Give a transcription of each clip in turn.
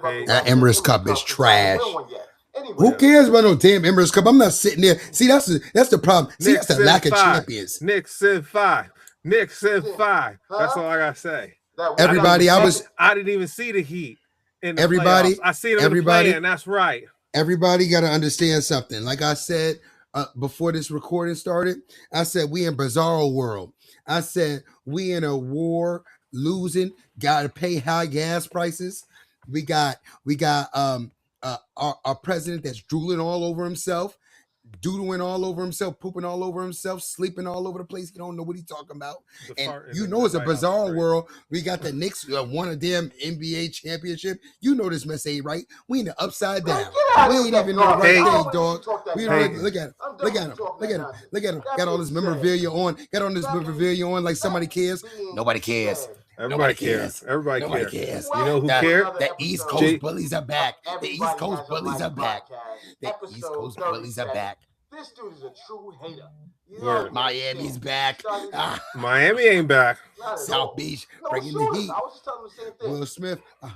That Emirates Cup is trash. Anyway, Who cares about no damn Emirates Cup? I'm not sitting there. See, that's the problem. See, that's the lack of champions. Knicks in 5. Knicks in 5. That's all I gotta say. Everybody, I didn't even see the Heat in the everybody. playoffs. I see them in the play-in. That's right. Everybody got to understand something. Like I said before this recording started, I said we in bizarro world. I said we in a war, losing, got to pay high gas prices. We got our president that's drooling all over himself, doodling all over himself, pooping all over himself, sleeping all over the place. You don't know what he's talking about. And you know it's a bizarre world. We got the Knicks won a damn NBA championship. You know this mess ain't right. We in the upside down. We ain't even know the right thing, dog. We look at him. Look at him. Look at him. Look at him. Got all this memorabilia on. Got on this memorabilia on like somebody cares. Nobody cares. Everybody cares. Everybody cares. You know who cares? The East Coast bullies are back. The East Coast bullies are back. The East Coast bullies are back. This dude is a true hater. Miami's back. Miami ain't back. South Beach bringing the heat. I was just telling him the same thing. Will Smith. We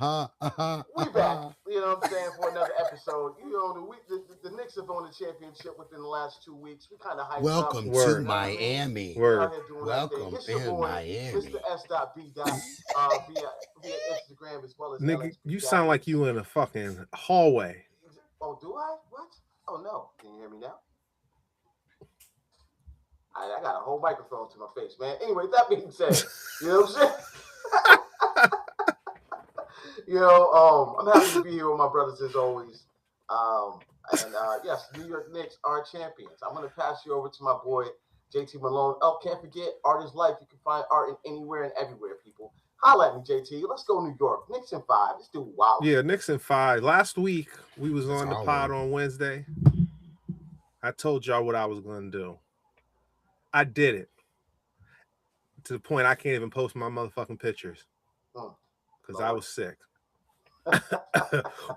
back. You know what I'm saying, for another episode. You know, the Knicks have won the championship within the last 2 weeks. We kind of hyped Welcome up. to Miami. Welcome in Miami. Mr. S.B. via Instagram as well as Nigga, you sound like you in a fucking hallway. Oh, do I? What? Oh no. Can you hear me now? I got a whole microphone to my face, man. Anyway, that being said, you know what I'm saying? I'm happy to be here with my brothers as always. Yes, New York Knicks are champions. I'm going to pass you over to my boy, JT Malone. Oh, can't forget, art is life. You can find art in anywhere and everywhere, people. Holla at me, JT. Let's go New York. Knicks in 5. Let's do wild. Yeah, Knicks in 5. Last week, we was on the pod on Wednesday. I told y'all what I was going to do. I did it to the point I can't even post my motherfucking pictures because I was sick.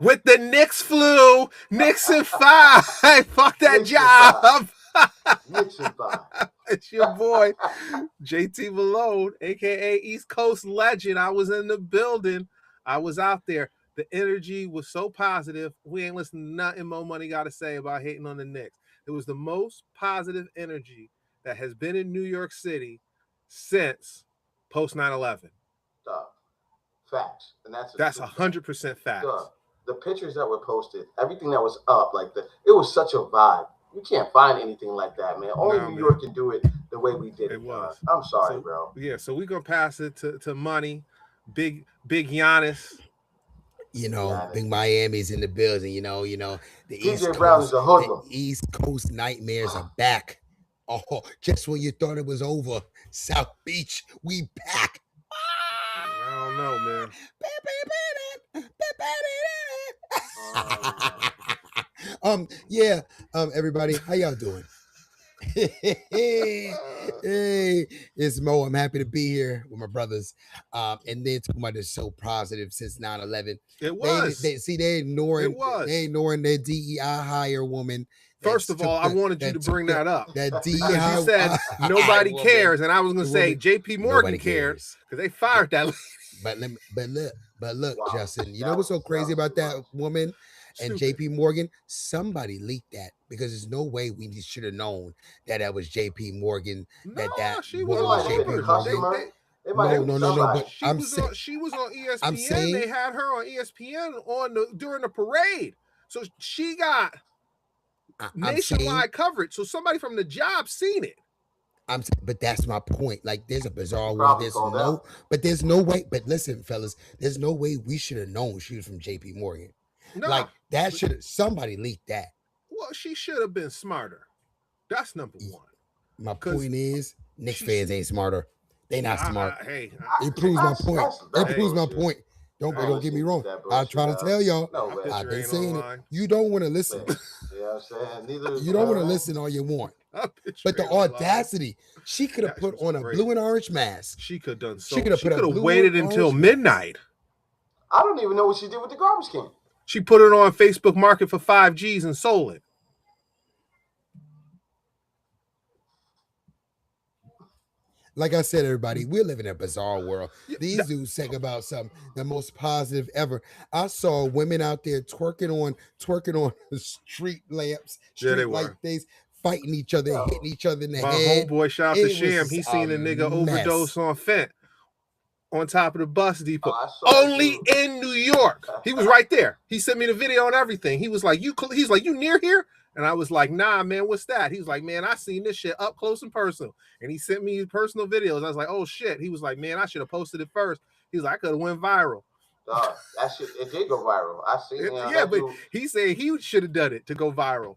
With the Knicks flu, Knicks in 5. Fuck that job. Knicks in 5. It's your boy, JT Malone, aka East Coast legend. I was in the building. I was out there. The energy was so positive. We ain't listening to nothing Mo Money got to say about hating on the Knicks. It was the most positive energy that has been in New York City since post 9/11. Facts, and that's 100% facts. The pictures that were posted, everything that was up, it was such a vibe. You can't find anything like that, man. Only New York can do it the way we did it. It was. I'm sorry, bro. Yeah, so we're gonna pass it to Money, big Giannis. Big Miami's in the building. The East Brown is a hoodlum. The East Coast nightmares are back. Oh, just when you thought it was over, South Beach, we back. I don't know, man. Everybody, how y'all doing? Hey, it's Mo. I'm happy to be here with my brothers. And they're talking about this so positive since 9/11. It was. They ignoring their DEI hire woman. First of all, I wanted you to bring that up. That DEI. You said nobody cares, and I was going to say J.P. Morgan cares because they fired that lady. But look, wow. Justin, you know what's so crazy about that woman and J.P. Morgan? Somebody leaked that because there's no way we should have known that was J.P. Morgan. She was J.P. Morgan. No. But she was on ESPN. They had her on ESPN during the parade, so she got nationwide coverage. So somebody from the job seen it. But that's my point. There's a bizarre world. There's no way. But listen, fellas, there's no way we should have known she was from J.P. Morgan. No, somebody leaked that. Well, she should have been smarter. That's number one. My point is, Knicks fans ain't smarter. They not smart. It proves my point. It proves my point. Don't get me wrong. I try to tell y'all. I've been saying it. You don't want to listen. You don't want to listen all you want. But the audacity, she could have put on a blue and orange mask. She could have done so. She could have waited until midnight. I don't even know what she did with the garbage can. She put it on Facebook Market for 5 G's and sold it. like I said, everybody, we're living in a bizarre world. These dudes talk about something the most positive ever. I saw women out there twerking on the street lamps, street light things, fighting each other, hitting each other in the head. My homeboy shot the sham. He seen a nigga overdose on fent on top of the bus depot. Only in New York. He was right there. He sent me the video and everything. He was like, he's like, you near here? And I was like, nah, man, what's that? He was like, man, I seen this shit up close and personal. And he sent me personal videos. I was like, oh shit. He was like, man, I should have posted it first. He was like, I could have went viral. That shit, it did go viral. I see. Yeah, but he said he should have done it to go viral.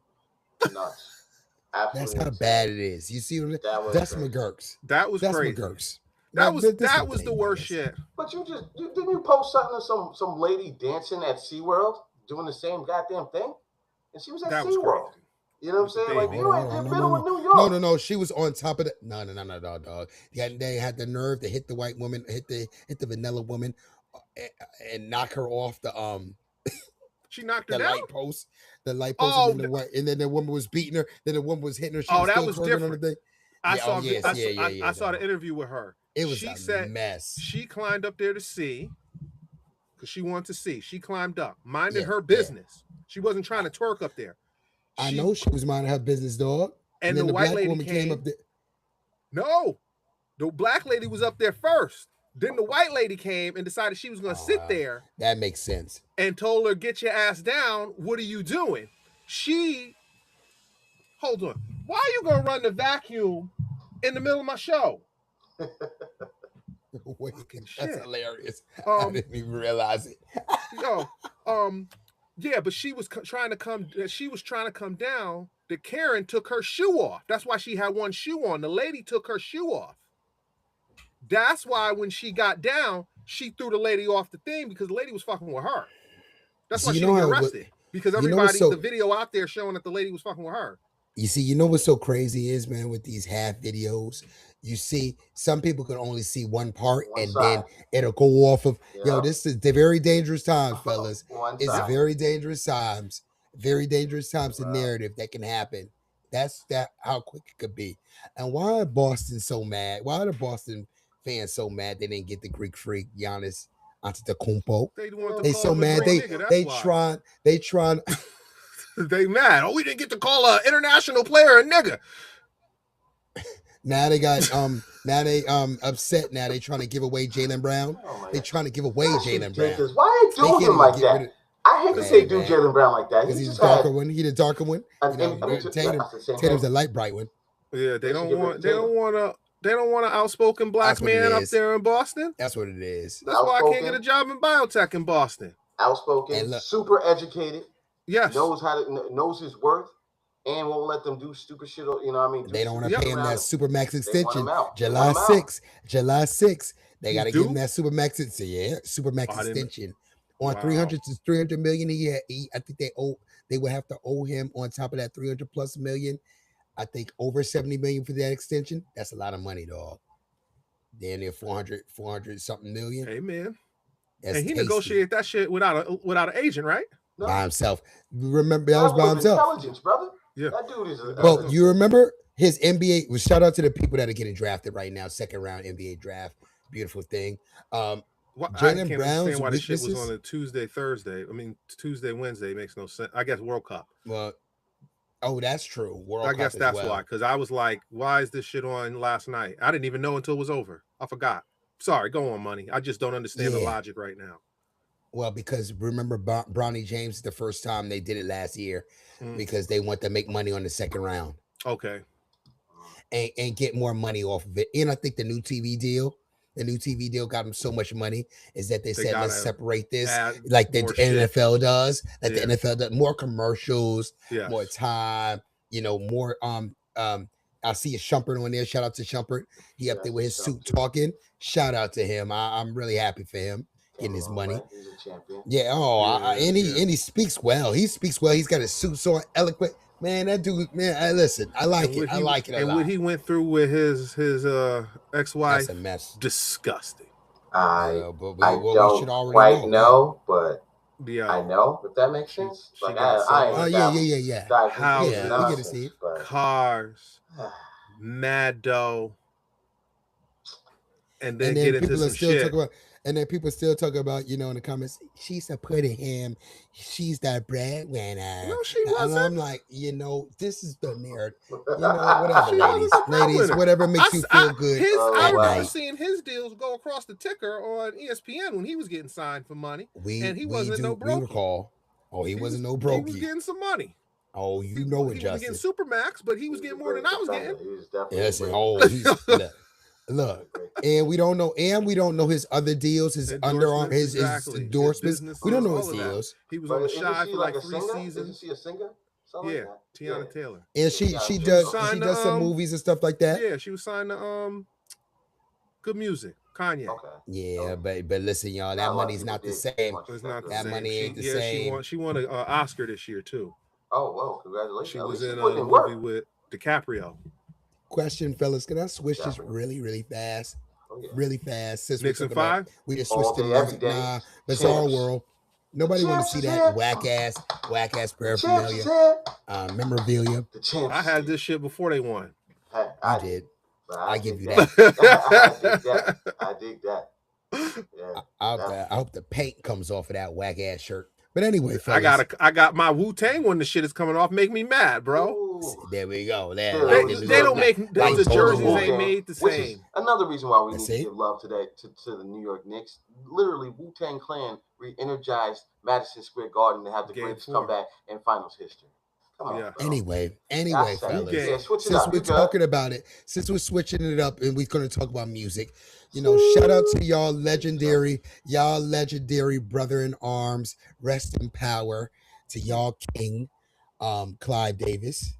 Nuts. Absolutely. That's how bad it is. You see what that's McGurk's. That was crazy. McGurk's. That was the worst shit. But didn't you post something of some lady dancing at SeaWorld doing the same goddamn thing? And she was at SeaWorld. You know what I'm saying? Like, you ain't in the middle of New York. No. She was on top of the. No, dog. They had the nerve to hit the white woman, hit the vanilla woman, and knock her off the She knocked her down. The light post, and then the woman was beating her. Then the woman was hitting her. She was that was different. On the thing. I saw the interview with her. It was a mess. She climbed up there to see, because she wanted to see. She climbed up, minding her business. She wasn't trying to twerk up there. I know she was minding her business, dog. And then the white white lady woman came up there. No, the black lady was up there first. Then the white lady came and decided she was going to sit there. That makes sense. And told her, get your ass down. What are you doing? Hold on. Why are you going to run the vacuum in the middle of my show? Wait, that's hilarious. I didn't even realize it. Yeah, but she was trying to come down. The Karen took her shoe off. That's why she had one shoe on. The lady took her shoe off. That's why when she got down, she threw the lady off the thing, because the lady was fucking with her. That's why she didn't get arrested. Because the video out there showing that the lady was fucking with her. You see, you know what's so crazy is, man, with these half videos, you see some people can only see one part then it'll go off of, this is the very dangerous times, fellas. It's very dangerous times. Very dangerous times, the narrative that can happen. That's how quick it could be. And why are Boston so mad? Why are the Boston fans so mad they didn't get the Greek freak Giannis Antetokounmpo? They so mad. They trying. They mad. We didn't get to call an international player a nigga. Now they got now they upset. Now they trying to give away Jaylen Brown. They trying to give away Jaylen Brown. Why are they doing him like that? I hate to say do Jaylen Brown like that. Because he's the darker one. He the darker one. Tatum's the light bright one. Yeah, they don't want an outspoken black man up there in Boston. That's what it is. That's why I can't get a job in biotech in Boston. Outspoken, super educated. Yes, knows his worth, and won't let them do stupid shit. You know what I mean? They don't want to pay him that Supermax extension. July 6th. They got to give him that Supermax extension. Yeah, Supermax extension on 300 million a year. I think they would have to owe him on top of that 300 plus million. I think over 70 million for that extension. That's a lot of money, dog. Then they're 400 something million. Hey man, and he negotiated that shit without an agent, right? No. By himself. Remember, that was by himself. Intelligence, brother. Yeah, that dude is. Well, you remember his NBA? Well, shout out to the people that are getting drafted right now. Second round NBA draft, beautiful thing. Jaylen Brown's why the shit was on a Tuesday, Thursday. I mean, Tuesday, Wednesday makes no sense. I guess World Cup. Well, that's true. I guess that's why. Because I was like, why is this shit on last night? I didn't even know until it was over. I forgot. Sorry, go on, money. I just don't understand the logic right now. Well, because remember, Bronny James, the first time they did it last year, because they want to make money on the second round. Okay. And get more money off of it. And I think the new TV deal got them so much money is that they said, let's separate this like the NFL does. Like the NFL does more commercials, more time, more I see a Shumpert on there. Shout out to Shumpert. He up there with his suit talking. Shout out to him. I'm really happy for him getting his money. He's a champion. Yeah. And he speaks well. He speaks well. He's got his suit so eloquent. Man, that dude, man, listen, I like it. I like it a lot. And what he went through with his ex-wife, that's a mess. But Disgusting. I don't quite know, but I know, if that makes sense. Like, yeah. We get to see it. Cars, Mad Doe, and then get into some shit. And then people still talk about, in the comments, she's supporting him. She's that breadwinner. No, she wasn't. I'm like, this is the narrative. Whatever, ladies, whatever makes you feel good. I remember seeing his deals go across the ticker on ESPN when he was getting signed for money. And he wasn't no broke. He wasn't no broke. He was getting some money. Oh, you know it, Justin. He was getting Supermax, but he was getting more than I was getting. Yes, look, and we don't know his other deals, his underarm, his endorsements. We don't know his deals. He was on the Shy for like 3 seasons. Isn't she a singer? Yeah, Tiana Taylor. And she does some movies and stuff like that. Yeah, she was signed to Good Music, Kanye. Okay. Yeah, but listen, y'all, that money's not the same. It's not that money ain't the same. She won an Oscar this year too. Oh well, congratulations! She was in a movie with DiCaprio. Question, fellas, can I switch this really, really fast? Really fast. Since Nixon 5? We just switched to music. Bizarre World. Nobody want to see that whack ass paraphernalia, memorabilia. I had this shit before they won. I did. I give you that. I dig that. Yeah, I hope the paint comes off of that whack ass shirt. But anyway, fellas, I got my Wu-Tang when the shit is coming off. Make me mad, bro. Ooh. There we go. They don't make the jerseys ain't made the same. Another reason why we need to give love today to the New York Knicks. Literally, Wu-Tang Clan re-energized Madison Square Garden to have the greatest comeback in finals history. Come on. Yeah. Anyway, fellas. Since we're talking about it, since we're switching it up and we're going to talk about music, shout out to y'all legendary brother in arms, rest in power to y'all king, Clive Davis.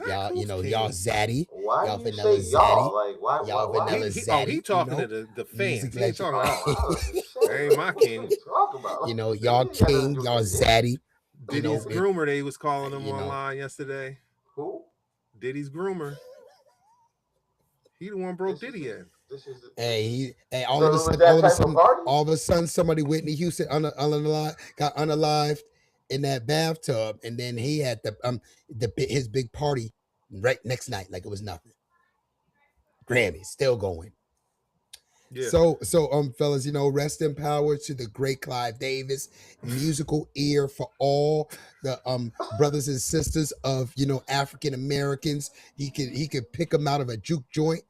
Y'all, y'all Zaddy. Why y'all do you Vanilla say Zaddy. y'all? Like, why? Y'all Vanilla Zaddy. He talking to the fans. He talking about, ain't my king. Y'all king, y'all Zaddy. Diddy's groomer, they was calling him online yesterday. Who? Diddy's groomer. He the one broke Diddy in. All of a sudden, somebody, Whitney Houston, got unalived in that bathtub, and then he had his big party right next night, like it was nothing. Grammy still going. Yeah. So fellas, rest in power to the great Clive Davis, musical ear for all the brothers and sisters of African Americans. He could pick them out of a juke joint,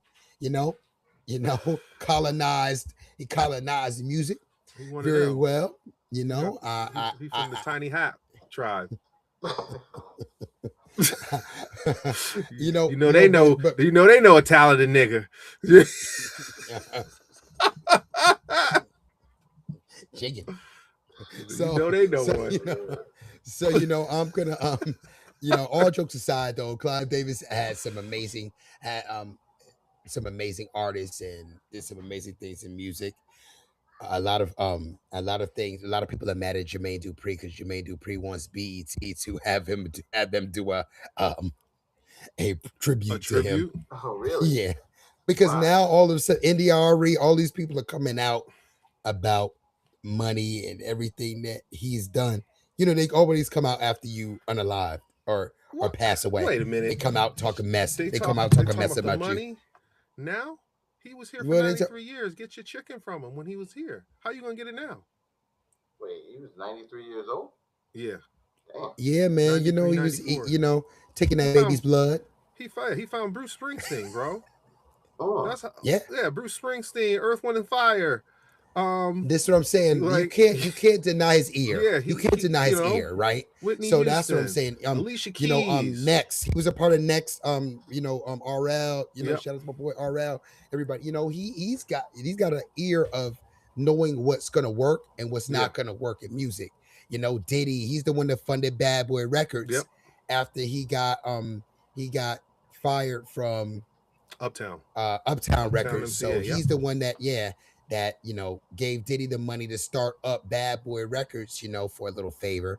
colonized music very well. He from the Tiny Hat tribe. They know a talented nigga. Chicken. They know one. I'm gonna all jokes aside though, Clive Davis had some amazing artists and did some amazing things in music. A lot of things. A lot of people are mad at Jermaine Dupri because Jermaine Dupri wants BET to have them do a tribute to him. Oh, really? Yeah, because now all of a sudden, NDRE, all these people are coming out about money and everything that he's done. They always come out after you unalive or pass away. Wait a minute. They come out talking mess. They come out talking mess about money. You. Now he was here for 93 years. Get your chicken from him when he was here. How you gonna get it now? Wait, he was 93 years old? Yeah. Damn. Yeah, man. He was taking that baby's blood. He found Bruce Springsteen, bro. Oh. Yeah, Bruce Springsteen, Earth, Wind, and Fire. This is what I'm saying. You can't deny his ear. Yeah, you can't deny his ear, right? Whitney so Houston, that's what I'm saying. Alicia Keys. Next, he was a part of Next. RL. Shout out to my boy RL. Everybody, he's got an ear of knowing what's gonna work and what's not gonna work in music. Diddy, he's the one that funded Bad Boy Records after he got fired from Uptown Records. So he's the one that gave Diddy the money to start up Bad Boy Records, for a little favor,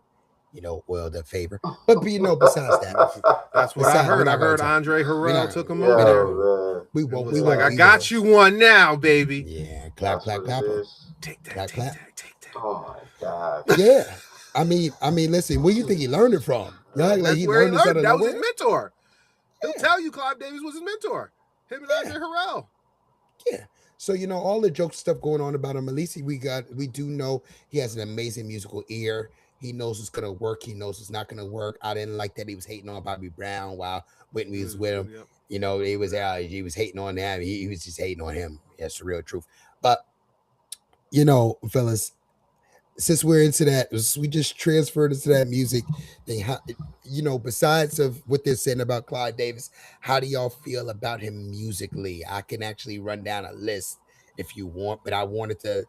the favor. But besides that, that's what I heard. I heard Andre Harrell took him over. We won't. I got you one now, baby. Yeah, clap. Take that. Oh my God. Yeah, I mean, listen. Where do you think he learned it from? Like he learned this out of nowhere? That was his mentor. He'll tell you Clive Davis was his mentor. Him and Andre Harrell. Yeah. So all the joke stuff going on about him. At least we do know he has an amazing musical ear. He knows it's gonna work. He knows it's not gonna work. I didn't like that he was hating on Bobby Brown while Whitney was with him. Yep. He was hating on that. He was just hating on him. That's the real truth. But fellas, since we're into that, we just transferred into that music thing. How, besides of what they're saying about Clive Davis, how do y'all feel about him musically? I can actually run down a list if you want, but I wanted to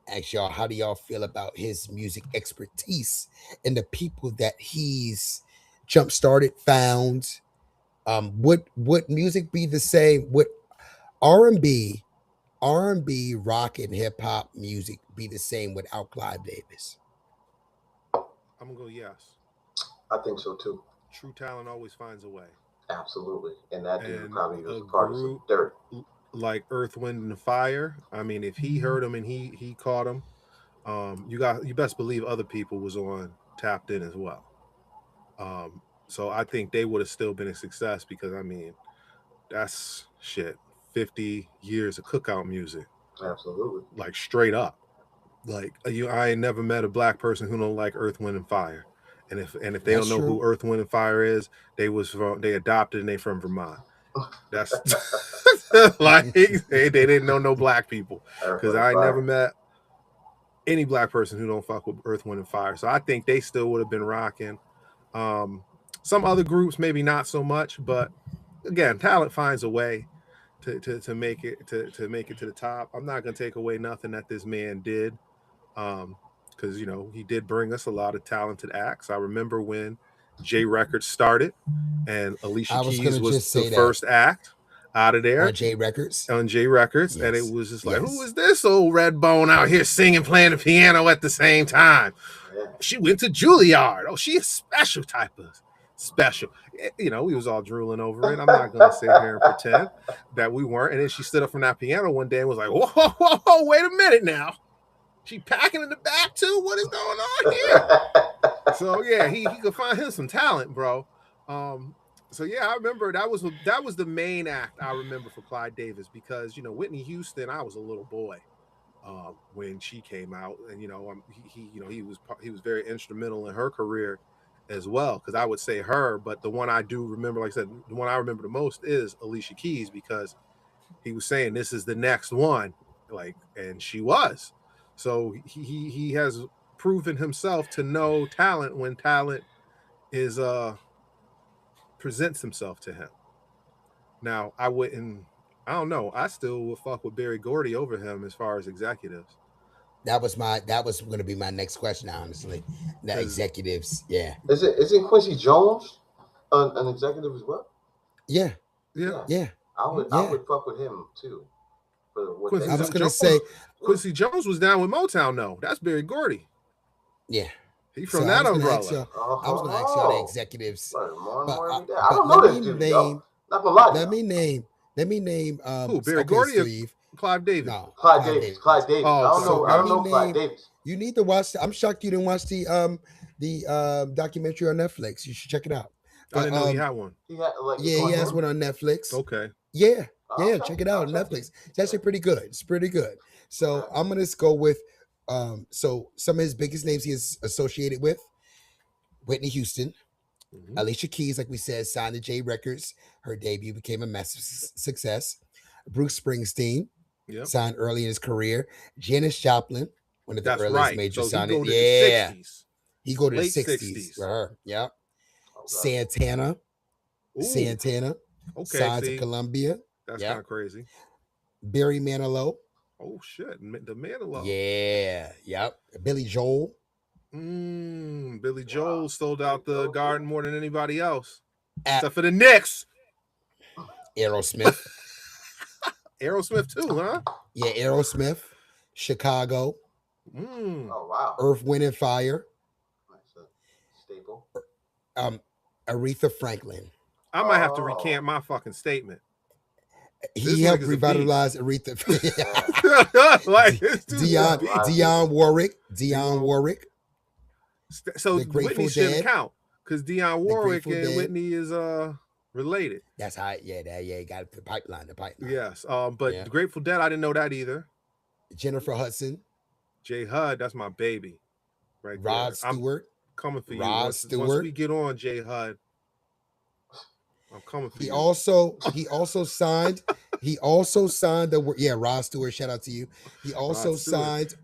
ask y'all, how do y'all feel about his music expertise and the people that he's jump started, found? Would music be the same? Would R&B, rock, and hip hop music be the same without Clive Davis? I'm gonna go yes. I think so too. True talent always finds a way. Absolutely, and that dude probably was a part of some dirt. Like Earth, Wind, and Fire. I mean, if he heard him and he caught him, you best believe other people was tapped in as well. So I think they would have still been a success because I mean, that's shit. 50 years of cookout music. Absolutely. Like straight up. Like I ain't never met a black person who don't like Earth, Wind, and Fire. And if they don't know who Earth, Wind, and Fire is, they adopted and they from Vermont. That's like they didn't know no black people. Because I never met any black person who don't fuck with Earth, Wind, and Fire. So I think they still would have been rocking. Some other groups maybe not so much, but again, talent finds a way to make it to the top. I'm not gonna take away nothing that this man did, because he did bring us a lot of talented acts. I remember when J Records started, and Alicia Keys was the first act out of there on J Records. Yes. And it was just like, who is this old red bone out here singing, playing the piano at the same time? She went to Juilliard. Oh, she a special type of special. We was all drooling over it. I'm not gonna sit here and pretend that we weren't. And then she stood up from that piano one day and was like, whoa, wait a minute now. She packing in the back too? What is going on here? So yeah, he could find him some talent, bro. So yeah, I remember that was the main act I remember for Clive Davis, because Whitney Houston, I was a little boy when she came out, and he was very instrumental in her career as well, because I would say her, but the one I do remember, like I said, the one I remember the most is Alicia Keys, because he was saying this is the next one, and she was. So he has proven himself to know talent when talent is presents himself to him. Now I don't know, I still would fuck with Berry Gordy over him as far as executives. That was going to be my next question, honestly. The executives, yeah. Isn't Quincy Jones an executive as well? Yeah. I would fuck with him too. I was going to say Quincy Jones was down with Motown. No, that's Berry Gordy. Yeah. He from that umbrella. I was going to ask y'all the executives. I don't know this dude. Not gonna lie. Let me name. Who? Berry Gordy or Clive Davis? No, Clive Davis. Oh, I don't know Clive Davis. You need to watch. I'm shocked you didn't watch the documentary on Netflix. You should check it out. I didn't know he had one. He has one on Netflix. Okay. Yeah, check it out on Netflix. It's actually pretty good. It's pretty good. So I'm gonna just go with so some of his biggest names he is associated with: Whitney Houston, Alicia Keys, like we said, signed to J Records. Her debut became a massive success. Bruce Springsteen, signed early in his career. Janis Joplin, one of the earliest major signings. Yeah, he go to the 60s for her. Yeah. Santana. Okay, signed to Columbia. That's kind of crazy. Barry Manilow. Oh shit, the Manilow. Yeah, yep. Billy Joel. Billy Joel sold out the Garden more than anybody else, except for the Knicks. Aerosmith. Aerosmith too, huh? Yeah, Aerosmith. Chicago. Oh wow. Earth, Wind, and Fire. Staple. Aretha Franklin. I might have to recant my fucking statement. He helped revitalize Aretha. Like Dionne Warwick. So Whitney shouldn't count because Dionne Warwick and Whitney is Related. That's how. Yeah, got the pipeline. Yes. But the Grateful Dead, I didn't know that either. Jennifer Hudson. J Hud, that's my baby. Right there. Rod Stewart. I'm coming for you. Rod Once we get on J Hud, I'm coming for you. He also signed. He also signed the Rod Stewart. Shout out to you. He also signed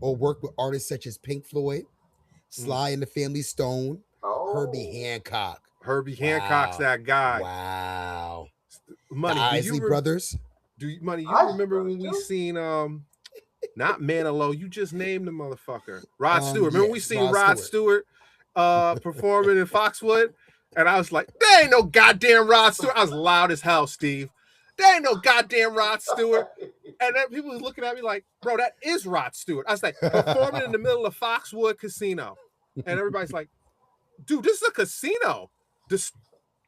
or worked with artists such as Pink Floyd, Sly and the Family Stone, Herbie Hancock. Herbie Hancock's that guy. Wow. Money. The Isley Brothers. Money? You remember when we seen not Manilow? You just named the motherfucker. Rod Stewart. Remember we seen Rod Stewart performing in Foxwood? And I was like, there ain't no goddamn Rod Stewart. I was loud as hell, Steve. There ain't no goddamn Rod Stewart. And then people was looking at me like, bro, that is Rod Stewart. I was like, performing in the middle of Foxwood Casino. And everybody's like, dude, this is a casino. The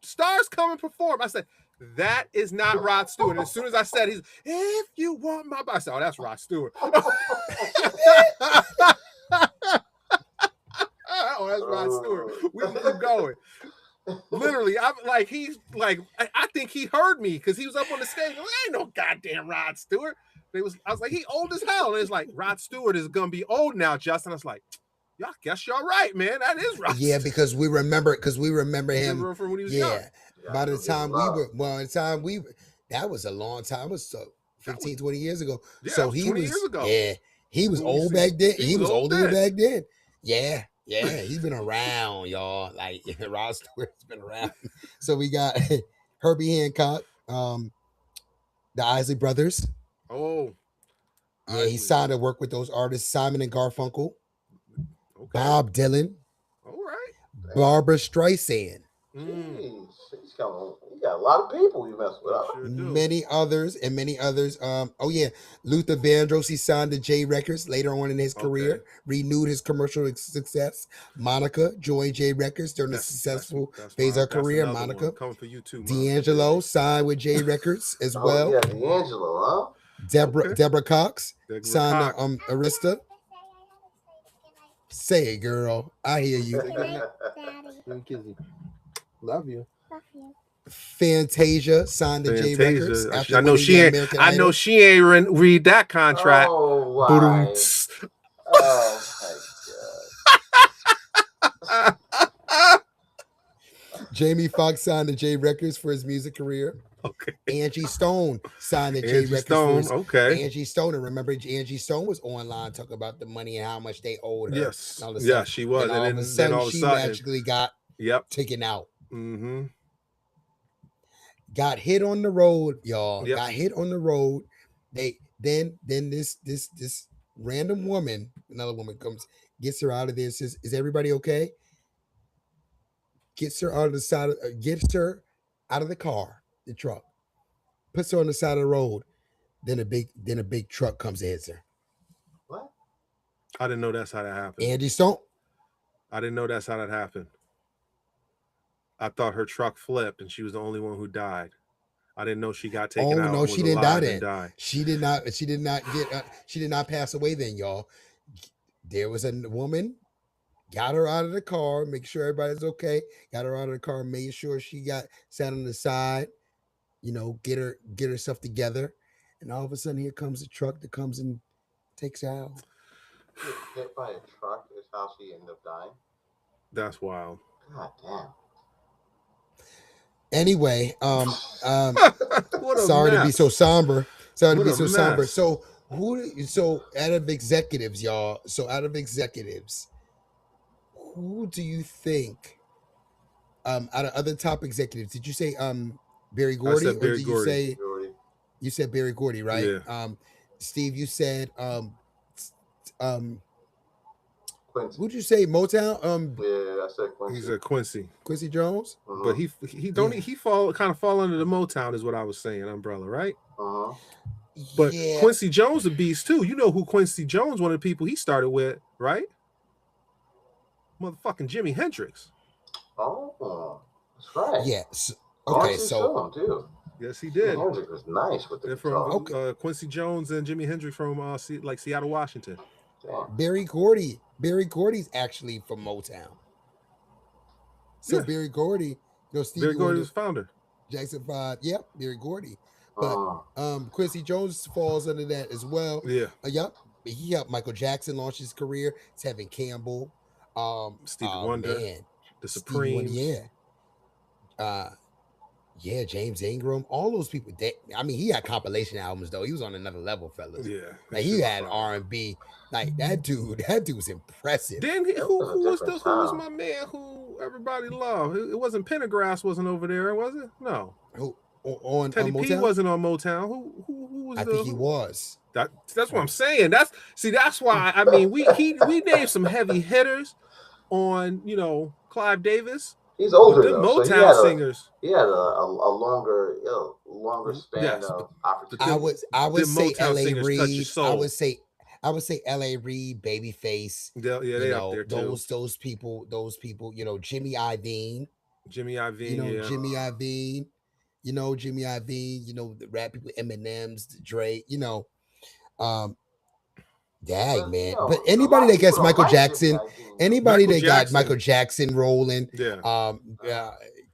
stars come and perform. I said, that is not Rod Stewart. And as soon as I said, he's, if you want my body, I said, oh, that's Rod Stewart. Oh, that's Rod Stewart. We can keep going. Literally, I'm like, he's like, I think he heard me because he was up on the stage. There ain't no goddamn Rod Stewart. I was like, he old as hell. And it's like, Rod Stewart is gonna be old now, Justin. I was like, y'all guess y'all right, man. That is Rod. Yeah, because we remember him from when he was young. By the time that was a long time. It was 15, 20 years ago. Yeah, so he 20 was years ago. Yeah, he was old back then. He was older back then. Yeah, he's been around, y'all. Like Rod Stewart's been around. So we got Herbie Hancock, the Isley Brothers. Oh, yeah, he signed to work with those artists, Simon and Garfunkel, Bob Dylan, all right, Barbara Streisand. Jeez, you got a lot of people you mess with. Sure many others. Luther Vandross, he signed to J Records later on in his career, renewed his commercial success. Monica joined J Records during the successful phase of her career. Monica. Coming for you too, D'Angelo signed with J Records as well. Yeah, D'Angelo, huh? Deborah Cox signed to Arista. Say it, girl. I hear you. Love you. Fantasia signed to J Records. I know she ain't read that contract. Oh, wow. Oh my God. Jamie Foxx signed to J Records for his music career. Okay. Angie Stone signed to J Records. Angie Stone. And remember, Angie Stone was online talking about the money and how much they owed her. Yes. Yeah, she was. And all of a sudden, she actually got taken out. Mm-hmm. Got hit on the road, y'all. Got hit on the road. Then this random woman, another woman comes, gets her out of there. Says, "Is everybody okay?" Gets her out of the side. Gets her out of the car, the truck. Puts her on the side of the road. Then a big truck comes and hits her. What? I didn't know that's how that happened. Angie Stone. I didn't know that's how that happened. I thought her truck flipped and she was the only one who died. I didn't know she got taken out. Oh no, she didn't die then. She did not get. She did not pass away then, y'all. There was a woman, got her out of the car, make sure everybody's okay. Got her out of the car, made sure she got sat on the side. Get herself together, and all of a sudden here comes a truck that comes and takes her out. Hit by a truck is how she ended up dying. That's wild. God damn. Anyway, sorry to be so somber. So out of executives, y'all. Who do you think? Out of other top executives, did you say Berry Gordy, or did you say you said Berry Gordy, right? Yeah. Steve, you said Quincy. Who'd you say? Motown? Yeah, I said Quincy. He said Quincy. Quincy Jones? Uh-huh. But he fall under the Motown is what I was saying, umbrella, right? Uh-huh. But Quincy Jones a beast too. You know who Quincy Jones, one of the people he started with, right? Motherfucking Jimi Hendrix. Oh, that's right. Yes. Okay, so too. Yes, he did. Jimi Hendrix was nice with the They're from Quincy Jones and Jimi Hendrix from Seattle, Washington. Damn. Berry Gordy's actually from Motown. So Berry Gordy, Steve. Berry Gordy was founder. Jackson 5. Yep, Berry Gordy. But Quincy Jones falls under that as well. Yeah. Yep. He helped Michael Jackson launch his career. Tevin Campbell. Stevie Wonder. Man. The Supremes. Yeah, James Ingram, all those people. He had compilation albums though. He was on another level, fellas. Yeah, like he had R&B. Like that dude was impressive. Then who was my man who everybody loved? It wasn't Pendergrass wasn't over there, was it? No. Who on Teddy Motown? P wasn't on Motown. Who was? I think he was. That's what I'm saying. That's why we named some heavy hitters on Clive Davis. He's older though. Motown so singers. He had a longer span of opportunity. I would say L.A. Reid. I would say L.A. Reid, Babyface. Yeah, they up there too. Those people. Jimmy Iovine. Jimmy Iovine. Jimmy Iovine. Jimmy Iovine. The rap people, Eminem's, Dre. Dang, man. But anybody that gets Michael Jackson, got Michael Jackson rolling,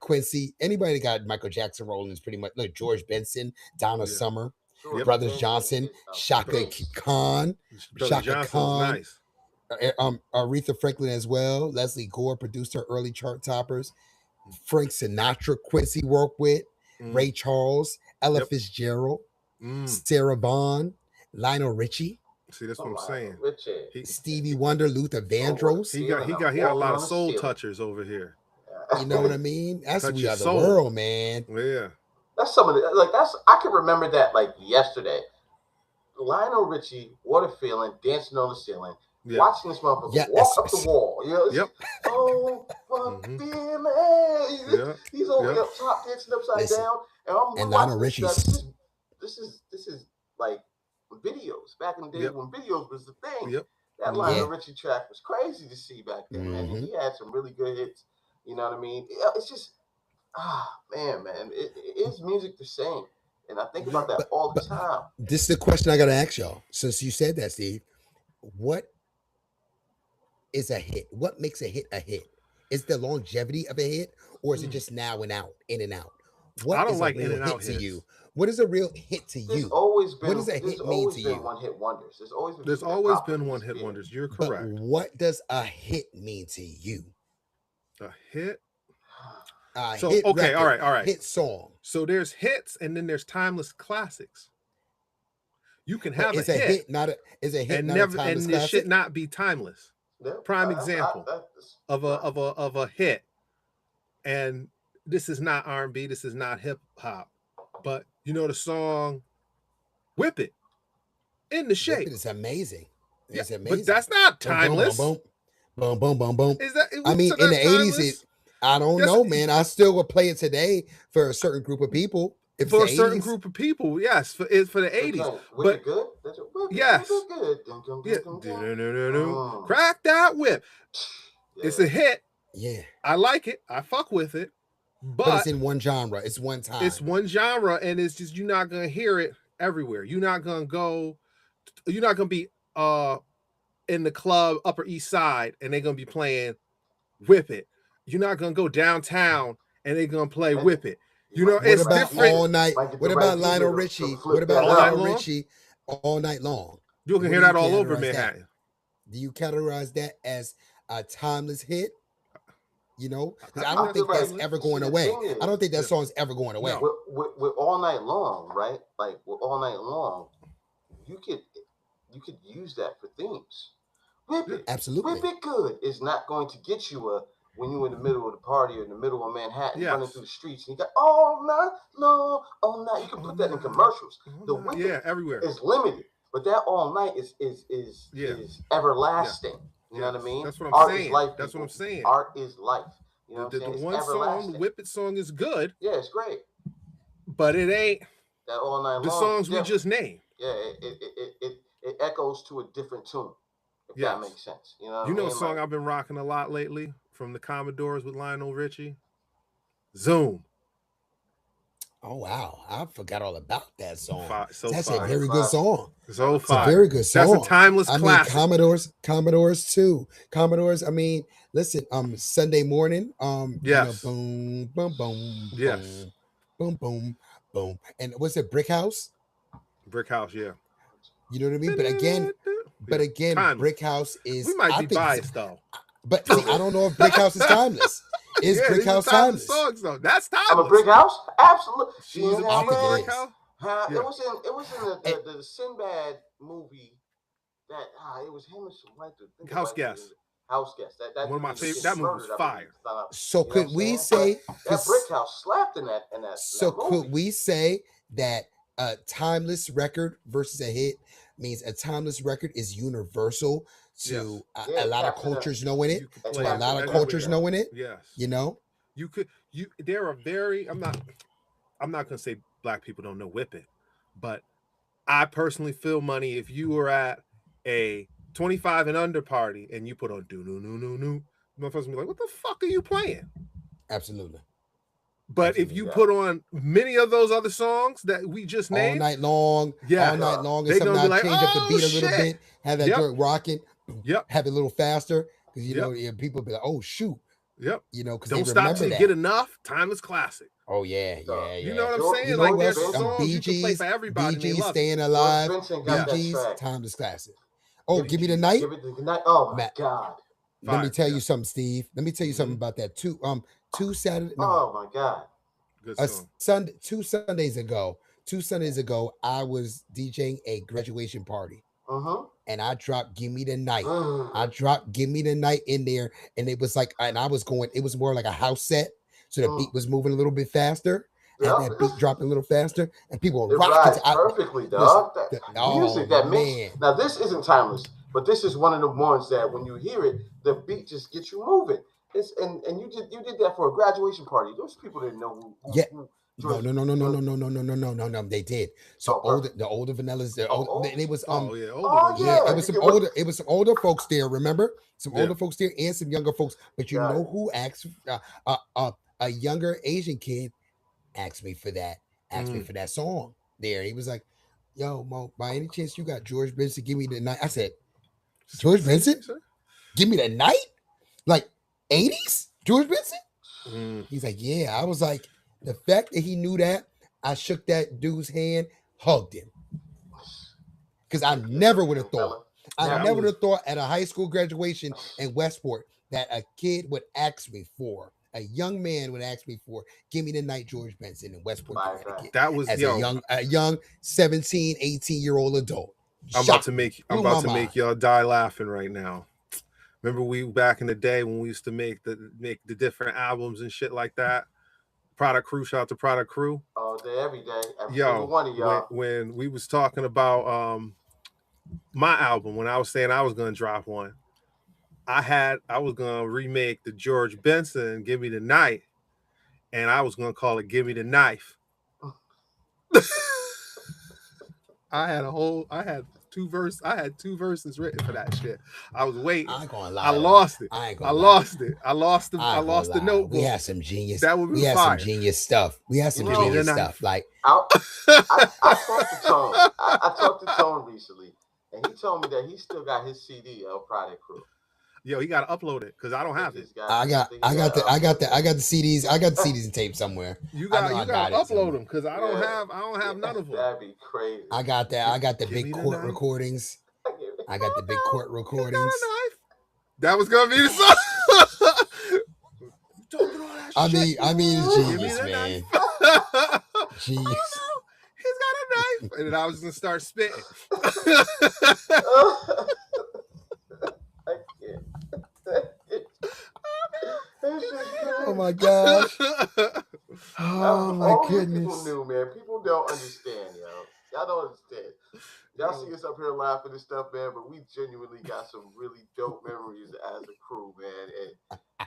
Quincy, anybody that got Michael Jackson rolling is pretty much like George Benson, Donna Summer, Brothers Johnson, Shaka Khan, nice. Aretha Franklin as well. Leslie Gore produced her early chart toppers. Frank Sinatra, Quincy worked with, Ray Charles, Ella Fitzgerald, Sarah Vaughan, Lionel Richie. See, that's what I'm saying. Stevie Wonder, Luther Vandross. He got a lot of soul touchers over here. You know what I mean? That's we are the world, man. Yeah. That's some of the I can remember that like yesterday. Lionel Richie, What a Feeling, dancing on the ceiling. Yeah. Watching this motherfucker walk up the wall. Oh, what feeling. He's over there top dancing upside down. And Lionel Richie. This is like videos back in the day when videos was the thing. That Lionel Richie track was crazy to see back then, man. He had some really good hits. You know what I mean? It's just, man, is music the same? And I think about that all the time. This is the question I got to ask y'all. Since you said that, Steve, what is a hit? What makes a hit a hit? Is the longevity of a hit, or is it just now and out, in and out? What I don't is like a real in and out hit hits. to you? What is a real hit to you? What does a hit mean to you? One-hit wonders. There's always been one-hit wonders. You're correct. But what does a hit mean to you? A hit? Hit record, all right. Hit song. So there's hits, and then there's timeless classics. You can have a hit, is a hit and not never, a timeless and classic? it should not be timeless. Prime example of a hit, and this is not R&B, this is not hip hop, but the song "Whip It" in the shape. Whip It is amazing. It's amazing. But that's not timeless. Boom, boom, boom, boom, boom. Is that? I mean, in the '80s, I don't know, man. I still would play it today for a certain group of people. For a certain group of people, yes, for the '80s. But good? Yes, crack that whip. It's a hit. Yeah, I like it. I fuck with it. But it's in one genre. It's one time. It's one genre, and it's just you're not gonna hear it everywhere. You're not gonna be in the club Upper East Side, and they're gonna be playing "Whip It." You're not gonna go downtown, and they're gonna play "Whip It." It's different. All night. What about Lionel Richie? What about Lionel Richie? All night long. You can hear that all over Manhattan. Do you categorize that as a timeless hit? I don't think that's ever going away. I don't think that song's ever going away. With All Night Long, right? Like with All Night Long, you could use that for themes. Whip It, absolutely. Whip It Good is not going to get you when you're in the middle of the party or in the middle of Manhattan, running through the streets, and you got all night long, all night. You can put that in commercials. The Whip It everywhere is limited, but that all night is everlasting. You know what I mean? That's what I'm saying. That's what I'm saying. Art is life. You know what I'm saying? The one song, the Whip It song, is good. Yeah, it's great. But it ain't that all night long. The songs we just named. Yeah, it echoes to a different tune. If that makes sense. You know a song I've been rocking a lot lately from the Commodores with Lionel Richie? Zoom. Oh wow, I forgot all about that song. That's a very good song. It's a very good song. That's a timeless classic. I mean, Commodores too. Commodores. I mean, listen. Sunday morning. Yes. Boom, boom, boom. Yes. boom, boom, boom. And what's it? Brick House? Brick House, yeah. You know what I mean? But again, timeless. Brick House is. We might be biased though. But see, I don't know if Brick House is timeless. Is Brick House timeless? Songs though. That's timeless. I'm a Brick House, absolutely. She's a Brick House. It was in the Sinbad movie that it was him and some white dude. House Guest. House Guest. That one of my favorite. That movie was fire. So could we say that Brick House slapped in that? So could we say that a timeless record versus a hit means a timeless record is universal to a lot of cultures knowing it? To a lot of cultures knowing it. Yes. You know? There are very. I'm not gonna say black people don't know Whip It, but I personally feel money if you were at a 25 and under party and you put on do no, motherfuckers be like, what the fuck are you playing? Absolutely. But if you put on many of those other songs that we just named all night long, and sometimes like, change up the beat a little bit, have that joint rocking, have it a little faster, because you know people be like, oh shoot, you know, because don't stop till you get enough. Timeless classic. Oh yeah. You know what I'm saying? You like there's songs Bee you can play for everybody. Bee Gees, Staying Alive, Bee Gees, timeless classic. Oh, Give Me the Night. Give Me the Night. Oh my God. Let me tell you something, Steve. Let me tell you something about that. Two Saturday. No. Oh my God. Good song. Two Sundays ago, I was DJing a graduation party. And I dropped Give Me the Night. I dropped Give Me the Night in there, and it was like, and I was going, it was more like a house set. So the beat was moving a little bit faster. And that beat dropping a little faster, and people were rocking perfectly, dog. Music that makes now this isn't timeless, but this is one of the ones that when you hear it, the beat just gets you moving. It's and you did that for a graduation party. Those people didn't know who No. They did. So the older Vanillas, and it was it was some older folks there. Remember, some older folks there and some younger folks. But you know who asked a younger Asian kid asked me for that song there. He was like, yo, Mo, by any chance you got George Benson, Give Me the Night? I said, George Benson? Give Me the Night? Like 80s? George Benson? He's like, yeah. I was like, the fact that he knew that, I shook that dude's hand, hugged him. Because I never would have thought. I never would have thought at a high school graduation in Westport that a kid would ask me for, a young man would ask me for Give Me the Night, George Benson in Westport, Connecticut. That was as a young 17, 18-year-old adult. I'm about to make y'all die laughing right now. Remember we back in the day when we used to make the different albums and shit like that? Product Crew, shout out to Product Crew. All day, every day. Every one of y'all. When we was talking about my album, when I was saying I was gonna drop one, I was gonna remake the George Benson Give Me the Night, and I was gonna call it Give Me the Knife. I had two verses written for that shit. I was waiting. I ain't gonna lie. I lost it. I lost it. I lost the notebook. We had some genius. That would be fire. Some genius stuff. We had some genius stuff. Like I talked to Tone. I talked to Tone recently, and he told me that he still got his CD of Product Crew. Yo, he got to upload it because I don't have it. I got the CDs. I got the CDs and tape somewhere. You got to upload them because I don't have none of them. That'd be crazy. I got that. I got the big court recordings. I got the big court recordings. That was gonna be the song. I mean, it's genius, man. Genius. He's got a knife, and then I was gonna start spitting. Oh my gosh. Oh my goodness. People knew, man. People don't understand, yo. Y'all don't understand. Y'all see us up here laughing and stuff, man, but we genuinely got some really dope memories as a crew, man. And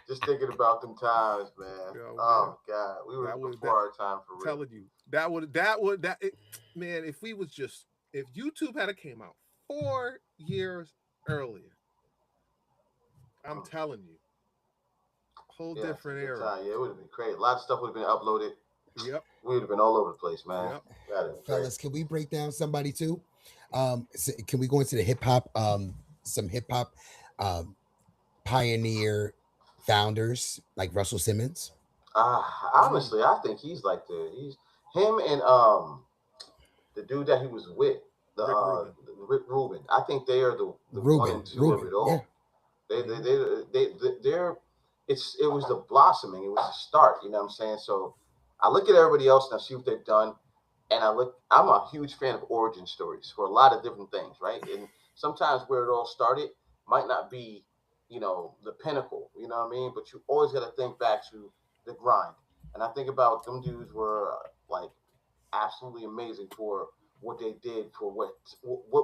just thinking about them times, man. Yo, oh God, we were before our time for real. Telling you, man. If YouTube had came out 4 years earlier, I'm telling you, whole different era. Yeah, it would have been crazy. A lot of stuff would have been uploaded. Yep, we would have been all over the place, man. Yep. Fellas, can we break down somebody too? Can we go into the hip hop? Some hip hop pioneer founders like Russell Simmons. Honestly, I think he's like he's him and the dude that he was with, Rick Rubin. I think they are the one and two of it all. They're it was the blossoming, it was the start, you know what I'm saying? So I look at everybody else and I see what they've done, and I'm a huge fan of origin stories for a lot of different things, right? And sometimes where it all started might not be, the pinnacle, you know what I mean? But you always got to think back to the grind. And I think about them dudes were like absolutely amazing for what they did for what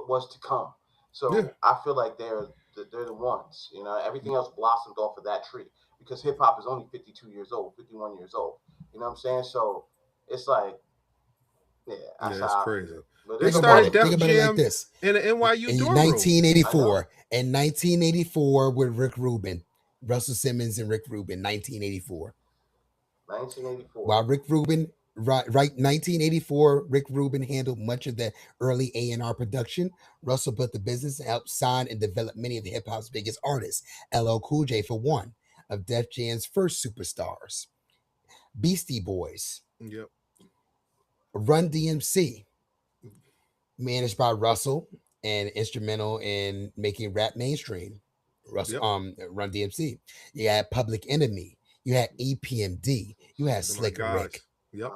was to come. So I feel like they're the ones. Everything else blossomed off of that tree because hip hop is only 52 years old, 51 years old. You know what I'm saying? So it's like, that's crazy. They started Def Jam it like this. In the NYU in dorm 1984. Room. In 1984 with Rick Rubin, Russell Simmons and Rick Rubin, 1984. 1984. While Rick Rubin, right, 1984, Rick Rubin handled much of the early A&R production. Russell built the business and helped sign and develop many of the hip hop's biggest artists. LL Cool J for one of Def Jam's first superstars. Beastie Boys. Yep. Run DMC. Managed by Russell and instrumental in making rap mainstream. Russell, Run DMC. You had Public Enemy. You had EPMD. You had Slick Rick. Yep.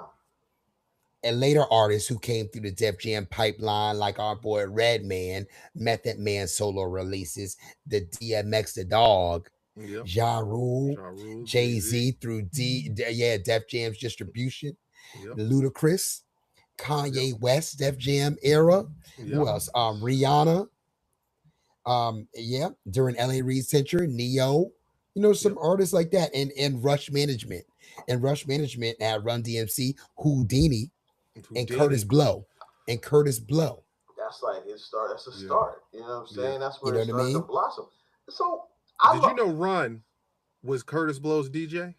And later artists who came through the Def Jam pipeline, like our boy Redman, Method Man solo releases, the DMX the Dog, Ja Rule, Jay-Z through Def Jam's distribution, Ludacris, Kanye West, Def Jam era. Who else? Rihanna. During L.A. Reid Century, Neo. Some artists like that, and Rush Management. And Rush Management had Run DMC, Houdini, and Curtis Blow. That's like his start. That's a start. You know what I'm saying? That's where it started to blossom. So did you know Run was Curtis Blow's DJ?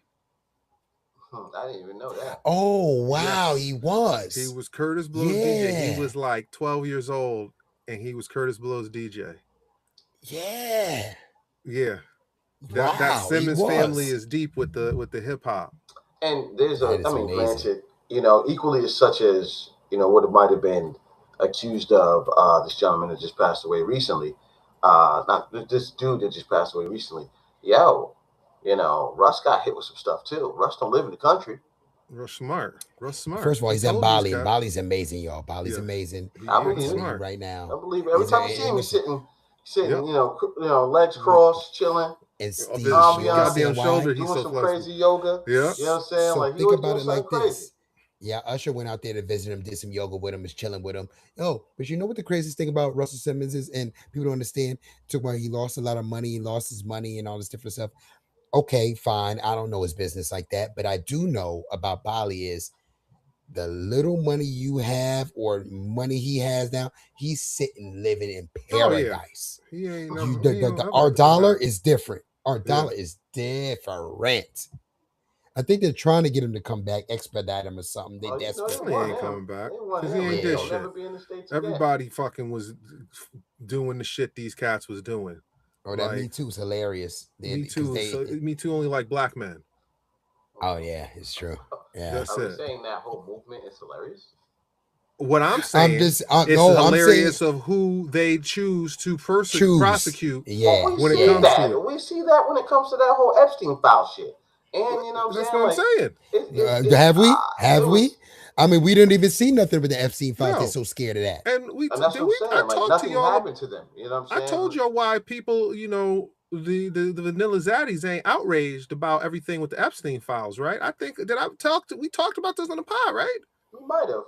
I didn't even know that. Oh, wow. Yes. He was Curtis Blow's DJ. He was like 12 years old, and he was Curtis Blow's DJ. Yeah. That Simmons family is deep with the hip hop. And there's granted, equally as such as, what it might have been accused of, this gentleman that just passed away recently. Not this dude that just passed away recently. Russ got hit with some stuff too. Russ don't live in the country. Russ smart. First of all, he's in Bali. Bali's amazing, y'all. Bali's amazing. I believe it right now. I believe it. Every time I see him, he's sitting, legs crossed, chilling. And Steve, goddamn shoulder, he's doing so some crazy yoga. Yeah. You know what I'm saying? So like, think about it like crazy. this. Yeah, Usher went out there to visit him, did some yoga with him, was chilling with him. But you know what the craziest thing about Russell Simmons is, and people don't understand, talk about he lost a lot of money, he lost his money and all this different stuff. Okay, fine. I don't know his business like that, but I do know about Bali is the little money you have or money he has now, he's sitting living in paradise. Our dollar is different. Our dollar is different. I think they're trying to get him to come back, expedite him or something. They desperately ain't coming back because he ain't did shit. Everybody fucking was doing the shit these cats was doing. Oh, that Me Too's hilarious. Me Too. Me Too only like black men. Oh yeah, it's true. Yeah, that's it. Saying that whole movement is hilarious. What I'm saying is hilarious of who they choose to prosecute. Yeah, when it comes to it, we see that when it comes to that whole Epstein file shit. And that's what I'm saying. Have we? I mean, we didn't even see nothing with the Epstein files. They're so scared of that. And I talked to y'all. Happened to them. You know what I'm saying? I told y'all why people, the Vanilla Zaddies ain't outraged about everything with the Epstein files, right? I think we talked about this on the pod, right? We might have.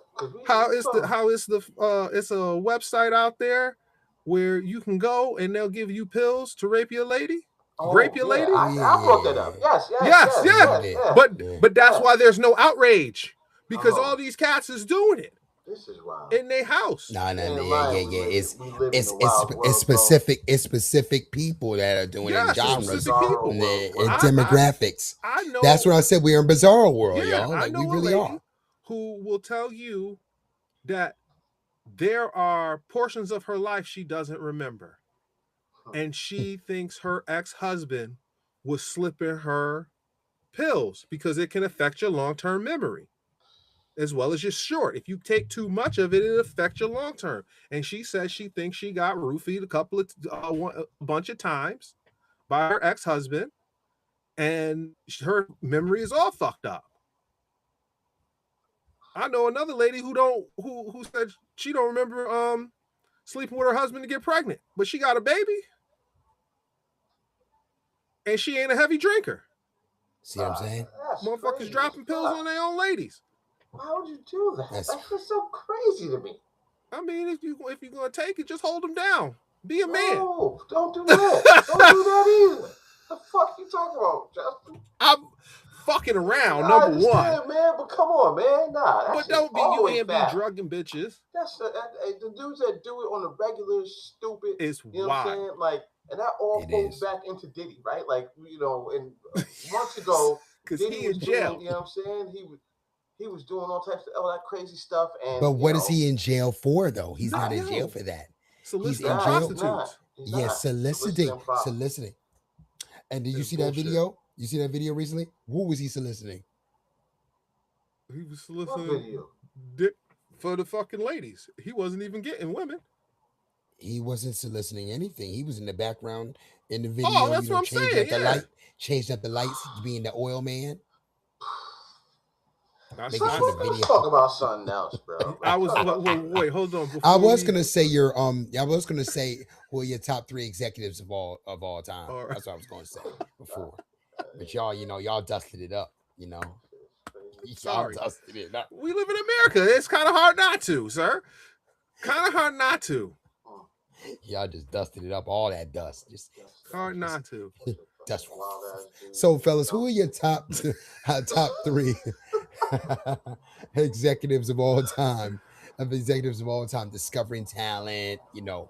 It's a website out there where you can go and they'll give you pills to rape your lady. Rape your lady? I brought that up. Yes. But that's why there's no outrage. Because all these cats is doing it. This is wild. In their house. It's specific people that are doing it. Genres and demographics. I know. That's what I said. We're in bizarre world, y'all. Like we really are. Who will tell you that there are portions of her life she doesn't remember. And she thinks her ex-husband was slipping her pills because it can affect your long-term memory as well as your short. If you take too much of it, it affects your long-term. And she says she thinks she got roofied a bunch of times by her ex-husband, and her memory is all fucked up. I know another lady who said she don't remember sleeping with her husband to get pregnant, but she got a baby, and she ain't a heavy drinker. See what I'm saying? Motherfuckers crazy. Dropping pills on their own ladies. Why would you do that? That's so crazy to me. I mean, if you're gonna take it, just hold them down. Be a man. No, don't do that. Don't do that either. The fuck you talking about, Justin? I'm fucking around, number one. Man, but come on, man. Nah, but don't be you ain't be drugging bitches. That's the dudes that do it on a regular stupid. It's you know wild. What I'm saying? Like, and that all goes back into Diddy, right? Like, you know, and months ago, because he in jail. You know what I'm saying? He was doing all types of all that crazy stuff. And but what is he in jail for, though? He's not in jail for that. He's in jail. Soliciting. And did you see that video? You see that video recently? Who was he soliciting? He was soliciting dick for the fucking ladies. He wasn't even getting women. He wasn't soliciting anything. He was in the background in the video. Oh, that's what I'm saying. Changed up the lights, being the oil man. Let's talk about something else, bro. Wait, hold on. I was gonna say who are your top 3 executives of all time. Right. That's what I was gonna say before. But y'all dusted it up, Sorry. Dusted it up. We live in America. It's kind of hard not to, sir. Kind of hard not to. Y'all just dusted it up, all that dust. Just hard not to. Dust. So, fellas, who are your top 3 executives of all time? Discovering talent. It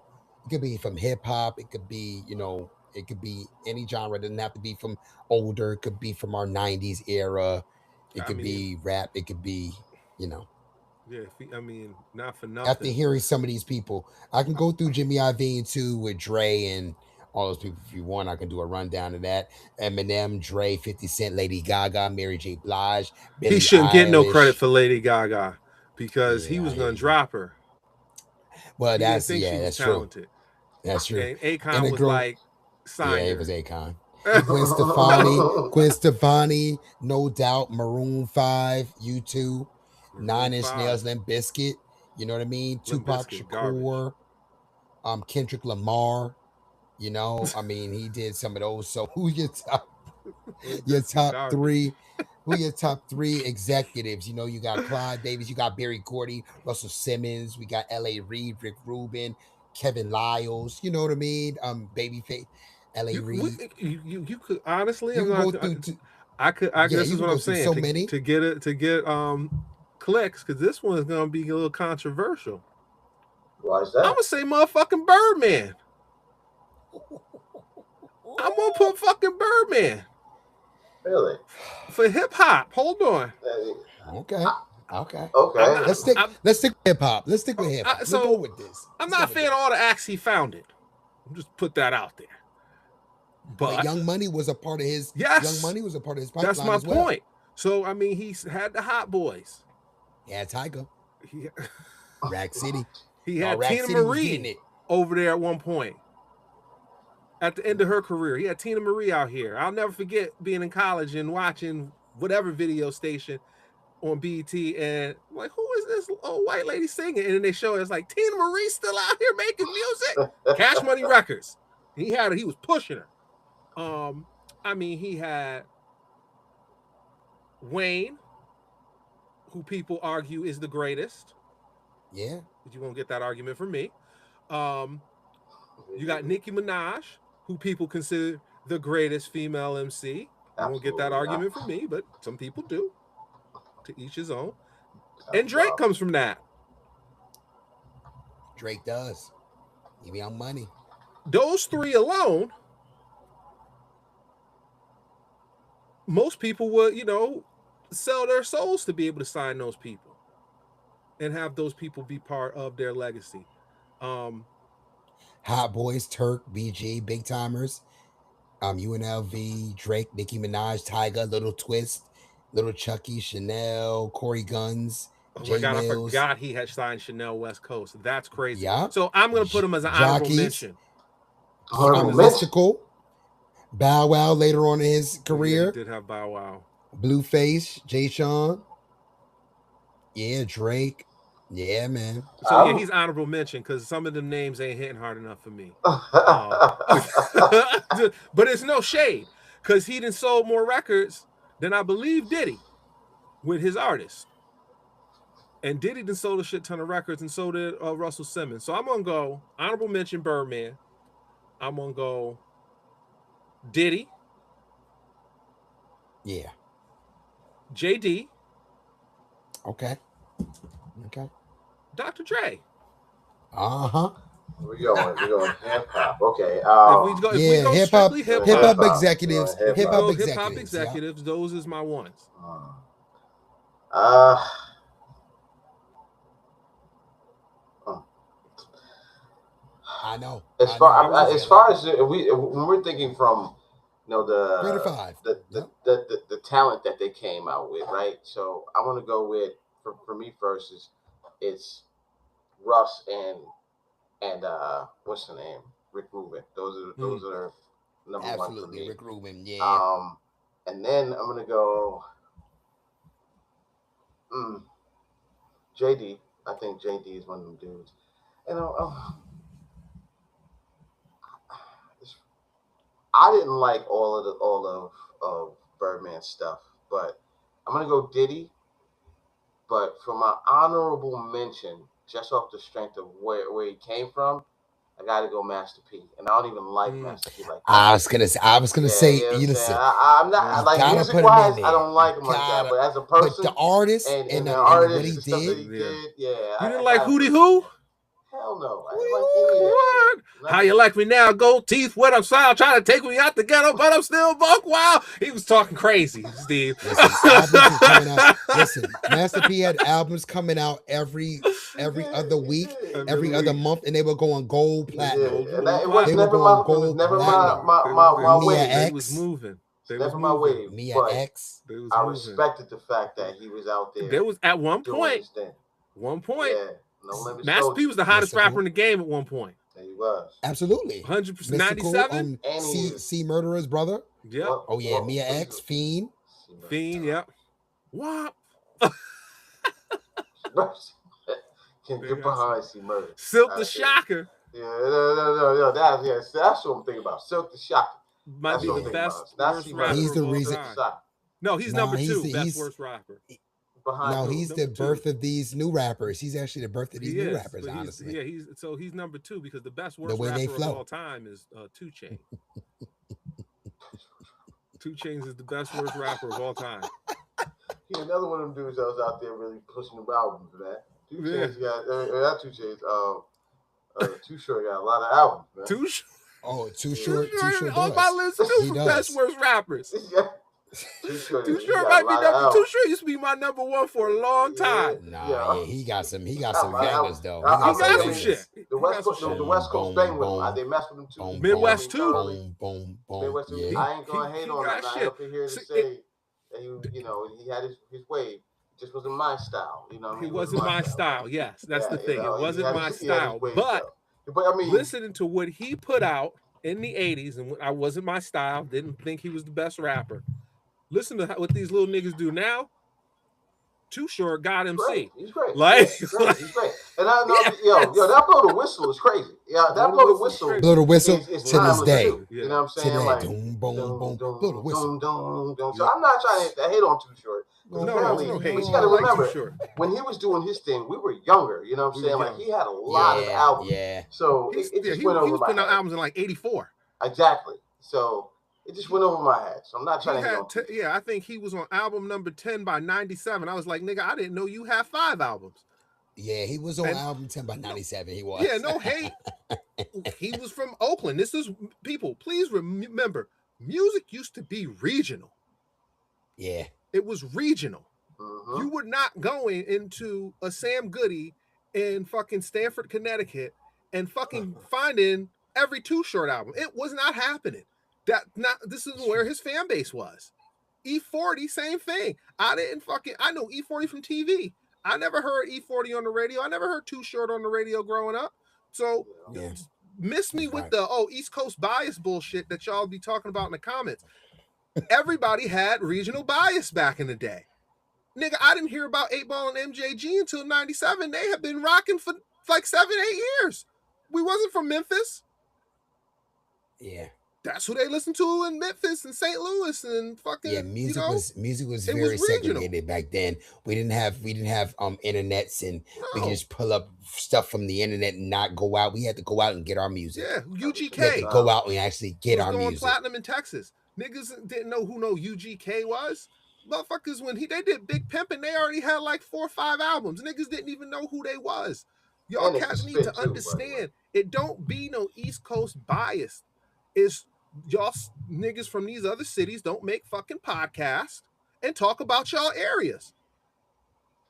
could be from hip hop. It could be, it could be any genre. It doesn't have to be from older. It could be from our 90s era. It could be rap. It could be, Yeah, not for nothing. After hearing some of these people, I can go through Jimmy Iovine too with Dre and all those people. If you want, I can do a rundown of that. Eminem, Dre, 50 Cent, Lady Gaga, Mary J. Blige. He shouldn't get no credit for Lady Gaga because he was going to drop her. Well, that's true. That's true. And Akon was like, yeah, it was Akon. Gwen Stefani, no doubt. Maroon 5, U2, 9 Inch Nails, Limp Bizkit. You know what I mean? Tupac Shakur, Kendrick Lamar. He did some of those. So who your top 3? Who your top 3 executives? You got Clyde Davis, you got Barry Gordy, Russell Simmons, we got L.A. Reid, Rick Rubin, Kevin Lyles. You know what I mean? Babyface, L.A. Reid. You could honestly, I could. This is what I'm saying. So many to get clicks, because this one is gonna be a little controversial. Why is that? I'm gonna say motherfucking Birdman. I'm gonna put fucking Birdman. Really? For hip hop. Hold on. Okay. Let's stick with hip hop. Let's go with this. I'm not a fan of all the acts he founded. I'll just put that out there. But Young Money was a part of his. Yes. Young Money was a part of his pipeline. That's my point. So he's had the Hot Boys. He had Tyga. Rack City. He had Tina Marie over there at one point. At the end of her career, he had Tina Marie out here. I'll never forget being in college and watching whatever video station on BET, and I'm like, who is this old white lady singing? And then they show it's like Tina Marie still out here making music. Cash Money Records. He was pushing her. He had Wayne, who people argue is the greatest. Yeah. But you won't get that argument from me. You got Nicki Minaj, who people consider the greatest female MC. You won't get that argument from me, but some people do. To each his own. And Drake comes from that. Drake does. He Young Money. Those 3 alone, most people would, sell their souls to be able to sign those people and have those people be part of their legacy. Hot Boys, Turk, BG, Big Timers. UNLV, Drake, Nicki Minaj, Tyga, Little Twist, Little Chucky, Chanel, Corey Guns, Oh my J God, I Mills. forgot he had signed Chanel West Coast. That's crazy. Yeah. So I'm going to put him as an honorable mention. Mystical. Bow Wow later on in his career. Yeah, he did have Bow Wow. Blueface, Jay Sean. Yeah, Drake. Yeah, man. So yeah, he's honorable mention because some of them names ain't hitting hard enough for me. But it's no shade because he done sold more records than I believe Diddy with his artists. And Diddy done sold a shit ton of records, and so did Russell Simmons. So I'm gonna go honorable mention Birdman. I'm gonna go Diddy. Yeah. JD. Okay. Dr. Dre. We're going hip hop. Okay. If we go hip hop executives. Hip hop executives. Those is my ones. I know. As far as when we're thinking from, the talent that they came out with, right? So I want to go with for me first it's Russ and what's the name? Rick Rubin. Those are number one for me. Rick Rubin, yeah. And then I'm gonna go JD. I think JD is one of them dudes. I didn't like all of Birdman's stuff, but I'm gonna go Diddy. But for my honorable mention, just off the strength of where he came from, I gotta go Master P, and I don't even like Master P like that. I was gonna say, you listen, I'm not like music wise, I don't like him like that. But as a person, the artist and the artist, what he did, you didn't like Hootie Who? Hell no. I didn't like any of that shit. How you like me now? Gold teeth, wet upside, trying to take me out the ghetto, but I'm still buck wild. He was talking crazy, Steve. Listen, Master P had albums coming out every other week, every other month, and they were going gold, platinum. Yeah. It was never my wave. It was moving. Never my wave. Mia X. I respected the fact that he was out there. There was at one point. Yeah. No Master P was the hottest rapper in the game at one point. Yeah, he was. Absolutely. 100%. 97. C Murderer's brother. Yep. Oh yeah, Mia X, Fiend. Yep. What? Can't get behind C Murder. Silk the Shocker. Yeah, no. That's what I'm thinking about. Silk the Shocker. Might be the best worst rapper. He's the reason. No, he's number two. Best worst rapper. He's the birth of these new rappers. He's actually the birth of these new rappers, honestly. He's number two because the best worst rapper of all time is 2 Chainz. 2 Chainz is the best worst rapper of all time. Yeah, another one of them dudes that was out there really pushing the albums, man. 2 Chainz got not 2 Chainz. Too Short got a lot of albums, man. Too Short. On my list too for best worst rappers. Yeah. Too Short might be number 2 Short used to be my number one for a long time. He got some bangers though. He got some shit. The West Coast bang they messed with him too. Midwest too. Midwest too. I ain't gonna hate on him. I up here to say that he had his wave. It just wasn't my style. You know what I mean? It wasn't my style. Yes, that's the thing. It wasn't my style. But I mean, listening to what he put out in the 80s, and I wasn't my style. Didn't think he was the best rapper. Listen to what these little niggas do now. Too Short got MC. He's great. He's great. And that blow the whistle is crazy. Yeah, that blow the whistle. Blow the whistle is to this day. You know what I'm saying? Like, boom. Blow the whistle. So I'm not trying to hate on Too Short. No hate. But you got to remember, when he was doing his thing, we were younger. You know what I'm saying? Like he had a lot of albums. Yeah. So it just went over my head. He was putting out albums in like 84. Exactly. So it just went over my head. So I'm not trying to I think he was on album number 10 by 97. I was like, nigga, I didn't know you had 5 albums. Yeah, he was on album 10 by 97. He was. Yeah, no hate. He was from Oakland. This is, people, please remember, music used to be regional. Yeah. It was regional. Mm-hmm. You were not going into a Sam Goody in fucking Stamford, Connecticut and fucking finding every Too Short album. It was not happening. This is where his fan base was. E40, same thing. I know E40 from TV. I never heard E40 on the radio. I never heard Too Short on the radio growing up. So miss me with the East Coast bias bullshit that y'all be talking about in the comments. Everybody had regional bias back in the day. Nigga, I didn't hear about 8Ball and MJG until 97. They have been rocking for like 7-8 years. We wasn't from Memphis. Yeah. That's who they listened to in Memphis and St. Louis and fucking. Music was very segregated back then. We didn't have internets, and we could just pull up stuff from the internet and not go out. We had to go out and get our music. Yeah, UGK. We had to go out and actually get our music. Platinum in Texas. Niggas didn't know who UGK was. Motherfuckers, when they did Big Pimpin', they already had like 4 or 5 albums. Niggas didn't even know who they was. Y'all cats need to understand. It don't be no East Coast bias. It's y'all niggas from these other cities don't make fucking podcasts and talk about y'all areas.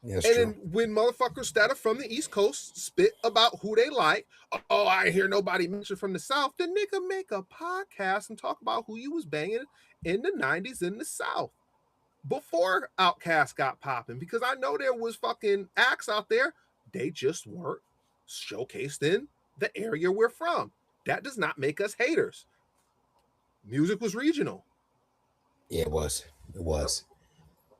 Then when motherfuckers that are from the East Coast spit about who they like, I hear nobody mention from the South, then nigga make a podcast and talk about who you was banging in the 90s in the South before Outkast got popping, because I know there was fucking acts out there, they just weren't showcased in the area we're from. That does not make us haters. Music was regional. Yeah, it was.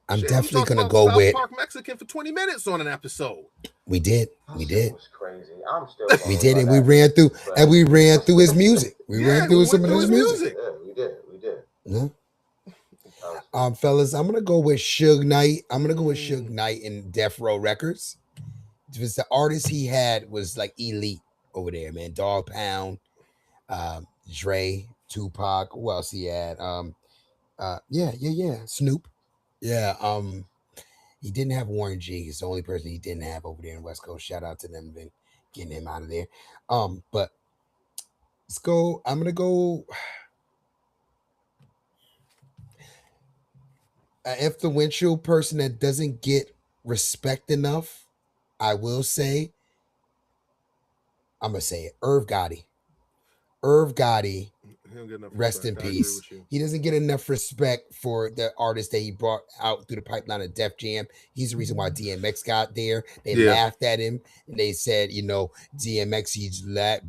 I'm definitely gonna go with South Park Mexican for 20 minutes on an episode. We did. It was crazy. I'm still. We did, and we ran through his music. We ran through some of his music. Yeah, we did. Yeah. Fellas, I'm gonna go with Suge Knight. Suge Knight and Death Row Records. Because the artist he had was like elite over there, man. Dog Pound, Dre, Tupac. Who else he had? Snoop. Yeah. He didn't have Warren G. He's the only person he didn't have over there in West Coast. Shout out to them and getting him out of there. But let's go. I'm gonna go. An influential person that doesn't get respect enough, I will say. I'm gonna say it. Irv Gotti. Rest in peace. He doesn't get enough respect for the artist that he brought out through the pipeline of Def Jam. He's the reason why DMX got there. They laughed at him and they said, DMX, he's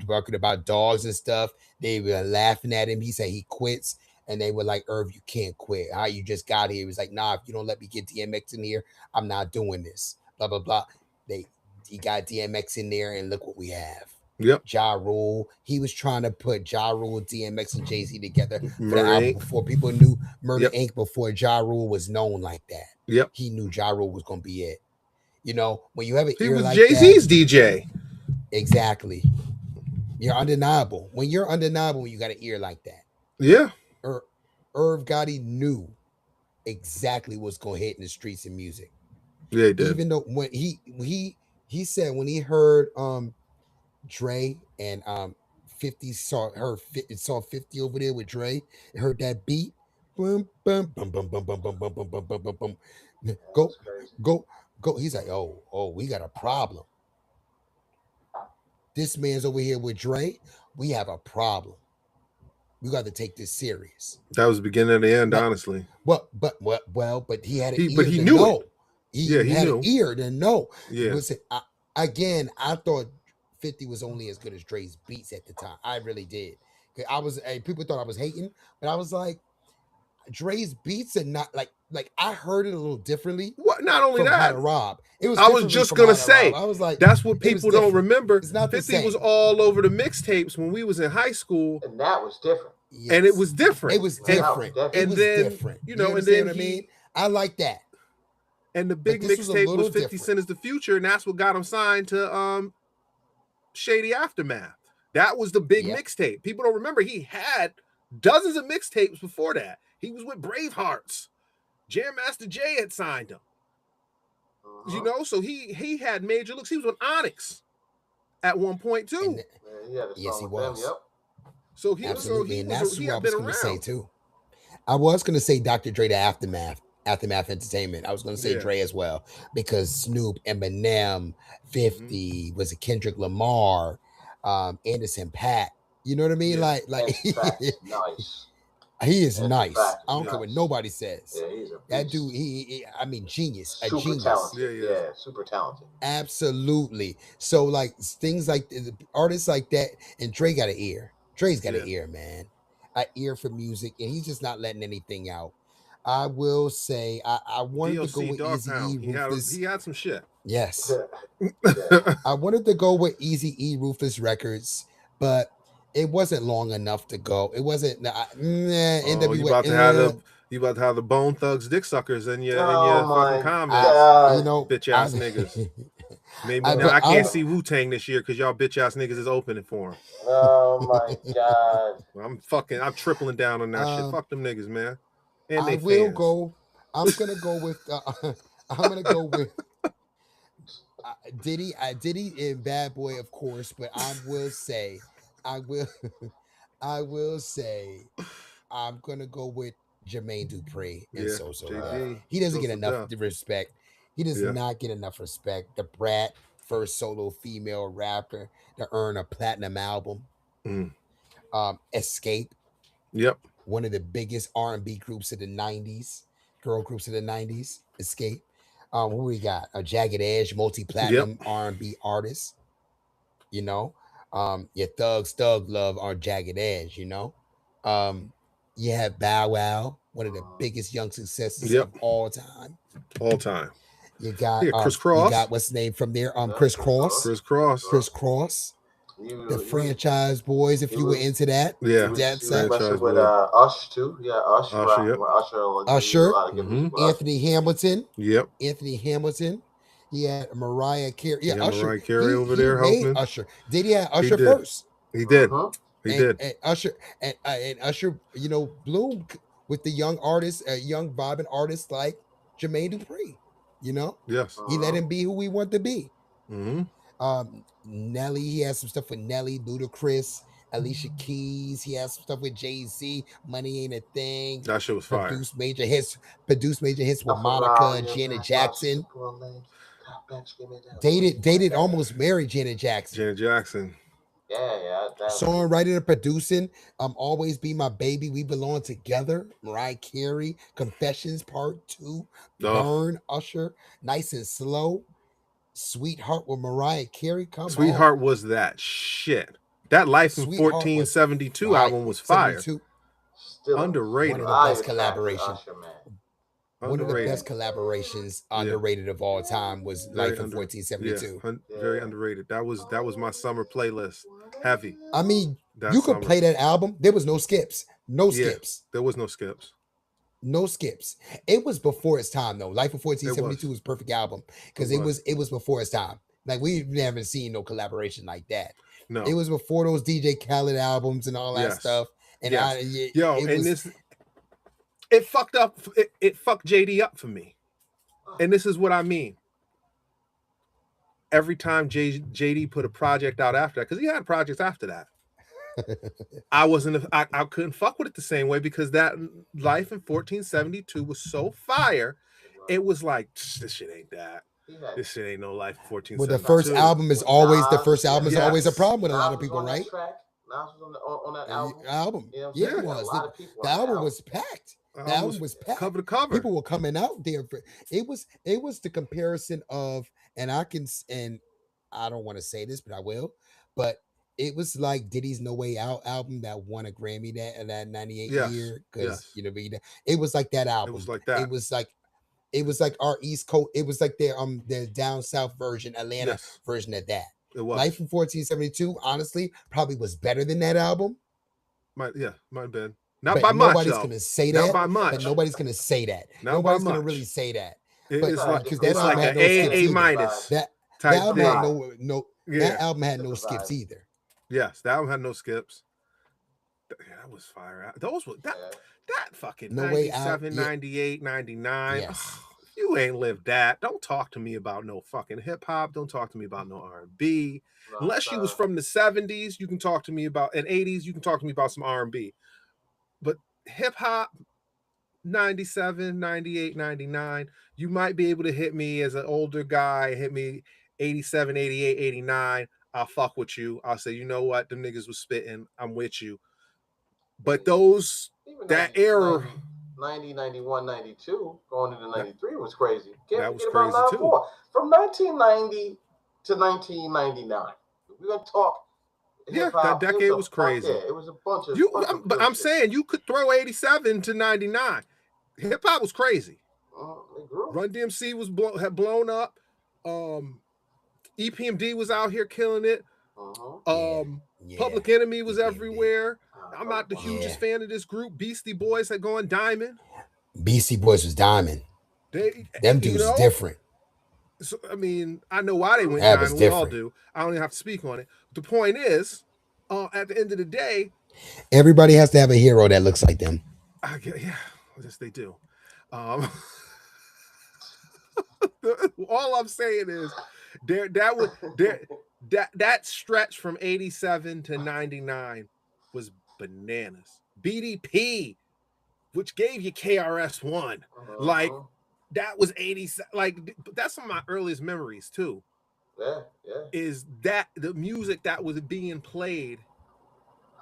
talking about dogs and stuff. They were laughing at him. He said he quits. And they were like, Irv, you can't quit. How you just got here? He was like, nah, if you don't let me get DMX in here, I'm not doing this. Blah, blah, blah. He got DMX in there, and look what we have. Yep. Ja Rule. He was trying to put Ja Rule, DMX, and Jay-Z together for the album before people knew Murder Inc. Before Ja Rule was known like that. Yep. He knew Ja Rule was going to be it. When you have an ear like Jay-Z's that, DJ. Exactly. You're undeniable. When you got an ear like that. Yeah. Irv Gotti knew exactly what's going to hit in the streets of music. Yeah, he did. Even though when he said when he heard Dre and 50 saw 50 over there with Dre and heard that beat, boom, boom, boom, boom, boom, boom, boom, boom, boom, boom, boom, boom, boom. Go. He's like, oh, we got a problem. This man's over here with Dre. We have a problem. We got to take this serious. That was the beginning of the end, honestly. But he had an ear. But he knew know. it. He had an ear to know. Yeah. I thought 50 was only as good as Dre's beats at the time. I really did. People thought I was hating, but I was like, Dre's beats are not like I heard it a little differently. What? Not only that, Rob. It was. I was just gonna say. I was like, that's what people don't remember. It's not 50 was all over the mixtapes when we was in high school, and that was different. Yes. And it was different. It was different. And then different. You know, and then what I mean, I like that. And the big mixtape was 50 Cent is the Future, and that's what got him signed to Shady Aftermath. That was the big mixtape. People don't remember he had dozens of mixtapes before that. He was with Bravehearts. Jam Master Jay had signed him. So he had major looks. He was with Onyx at one point too. Yes, he was. Yep. So he that's who I was going to say too. I was going to say Dr. Dre, the Aftermath Entertainment. I was going to say Dre as well, because Snoop, Eminem, 50 was it Kendrick Lamar, Anderson .Paak. You know what I mean? Yeah. Like nice. He is That's a nice. fact. I don't He's care what nice. nobody says. Yeah, he's a That beast. dude, I mean, genius, a Super genius. talented. Yeah. Yeah, super talented. Absolutely. So like things like artists like that, and Dre got an ear. Dre's got an ear, man. An ear for music, and he's just not letting anything out. I will say, I wanted to go DOC with Dog Easy Pound. E, Ruthless. He had some shit. Yes, Yeah. I wanted to go with Easy E, Ruthless Records, but it wasn't long enough to go. It wasn't. NWA. You about to have the Bone Thugs Dick Suckers in your Oh fucking my comments. God. You know, bitch ass niggas. Maybe I- now but I can't I'm- see Wu-Tang this year because y'all bitch ass niggas is opening for him. Oh my God. I'm tripling down on that shit. Fuck them niggas, man. And I they will fans. go. I'm gonna go with. I'm gonna go with Diddy. Diddy and Bad Boy, of course. But I will say, I will say, I'm gonna go with Jermaine Dupri and So JD. He doesn't get Joseph enough Duff. respect. He does not get enough respect. The Brat, first solo female rapper to earn a platinum album. Escape. Yep. One of the biggest R&B groups of the 90s, girl groups of the 90s. Escape. Who we got? A Jagged Edge, multi-platinum R&B artist. You know, your Thug Love are Jagged Edge. You know, you have Bow Wow, one of the biggest young successes of all time. All time. You got Chris Cross. You got what's the name from there? Chris Cross. Chris Cross. The Franchise Boys, if you were into that. Yeah. That's with Usher too. Yeah, Usher. Usher. Mm-hmm. Anthony Hamilton. Yep. Anthony Hamilton. He had Mariah Carey. Yeah, Usher. Mariah Carey over there helping. Usher. Did he have Usher first? He did. He did. And Usher and Usher, you know, bloomed with the young artists, young vibing artists like Jermaine Dupri. You know, yes, he let him be who he wanted to be. Mm-hmm. Nelly, he has some stuff with Nelly, Ludacris, Alicia Keys. He has some stuff with Jay-Z. Money Ain't a Thing. That shit was fire. Produced major hits with Monica, Janet Jackson. Dated, almost married Janet Jackson. Yeah. Songwriting and producing. Always Be My Baby. We Belong Together. Mariah Carey. Confessions Part 2. Burn. Usher. Nice and Slow. Sweetheart with Mariah Carey. Sweetheart was that shit. That Life in 1472 album was fire. Still underrated. One of the best collaborations. One of the best collaborations, underrated of all time, was Life in 1472. Yeah. Very underrated. That was my summer playlist. Heavy. I mean, you could play that album. There was no skips. No skips. There was no skips. No skips. It was before its time, though. Life of 1472 was a perfect album because it was before its time. Like, we've never seen no collaboration like that. No, it was before those DJ Khaled albums and all that stuff. And it fucked up. It fucked JD up for me. And this is what I mean. Every time JD put a project out after that, because he had projects after that, I couldn't fuck with it the same way, because that Life in 1472 was so fire. It was like, this shit ain't that. This shit ain't no Life in 1472. Well, the first album is always a problem with a lot of people, right? Nas was on that album. Yeah, it was. The album was packed. The album was packed. Cover to cover. People were coming out there. It was the comparison of, and I don't want to say this, but I will. But it was like Diddy's No Way Out album that won a Grammy that 98 year. Because it was like that album. It was like that. It was like our East Coast. It was like their down south version, Atlanta version of that. It was. Life in 1472, honestly, probably was better than that album. Might have been. Not by much. Nobody's gonna say that. Not by much. But nobody's gonna say that. Nobody's gonna really say that. It's like an A minus. That album had no skips either. Yes, that album had no skips. Yeah, that was fire. Those were that fucking No 97, 98, 99. Yes. You ain't lived that. Don't talk to me about no fucking hip hop. Don't talk to me about no R&B. Unless you was from the 70s, you can talk to me about, and 80s, you can talk to me about some R&B. But hip hop, 97, 98, 99, you might be able to hit me as an older guy, hit me 87, 88, 89. I'll fuck with you. I'll say, you know what? Them niggas was spitting. I'm with you. But those even that era 90, 91, 92, going into 93 was crazy. That was crazy too. From 1990 to 1999. We're gonna talk. Yeah, that decade was crazy. Yeah, it was a bunch of. But I'm saying you could throw 87 to 99. Hip hop was crazy. Run DMC had blown up. EPMD was out here killing it. Public Enemy was everywhere. I'm not the hugest fan of this group. Beastie Boys had gone diamond. Beastie Boys was diamond. Them dudes was different. So, I mean, I know why they went diamond. We all do. I don't even have to speak on it. The point is, at the end of the day, everybody has to have a hero that looks like them. Yeah, yes, they do. All I'm saying is, that stretch from 87 to 99 was bananas. BDP, which gave you KRS-One, like that was 87. Like that's some of my earliest memories too. Yeah. Is that the music that was being played,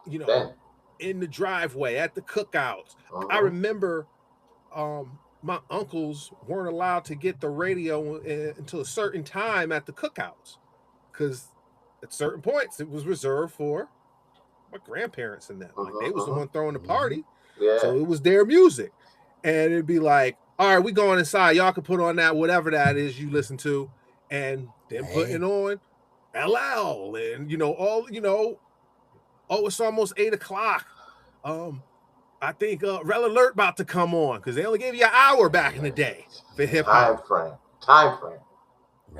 you know, in the driveway at the cookouts? I remember my uncles weren't allowed to get the radio until a certain time at the cookouts, because at certain points it was reserved for my grandparents and them. Like they was the one throwing the party, so it was their music, and it'd be like, all right, we going inside. Y'all can put on that whatever that is you listen to, and then putting on LL and it's almost 8 o'clock. I think Rel Alert about to come on because they only gave you an hour back in the day for hip hop. Time frame.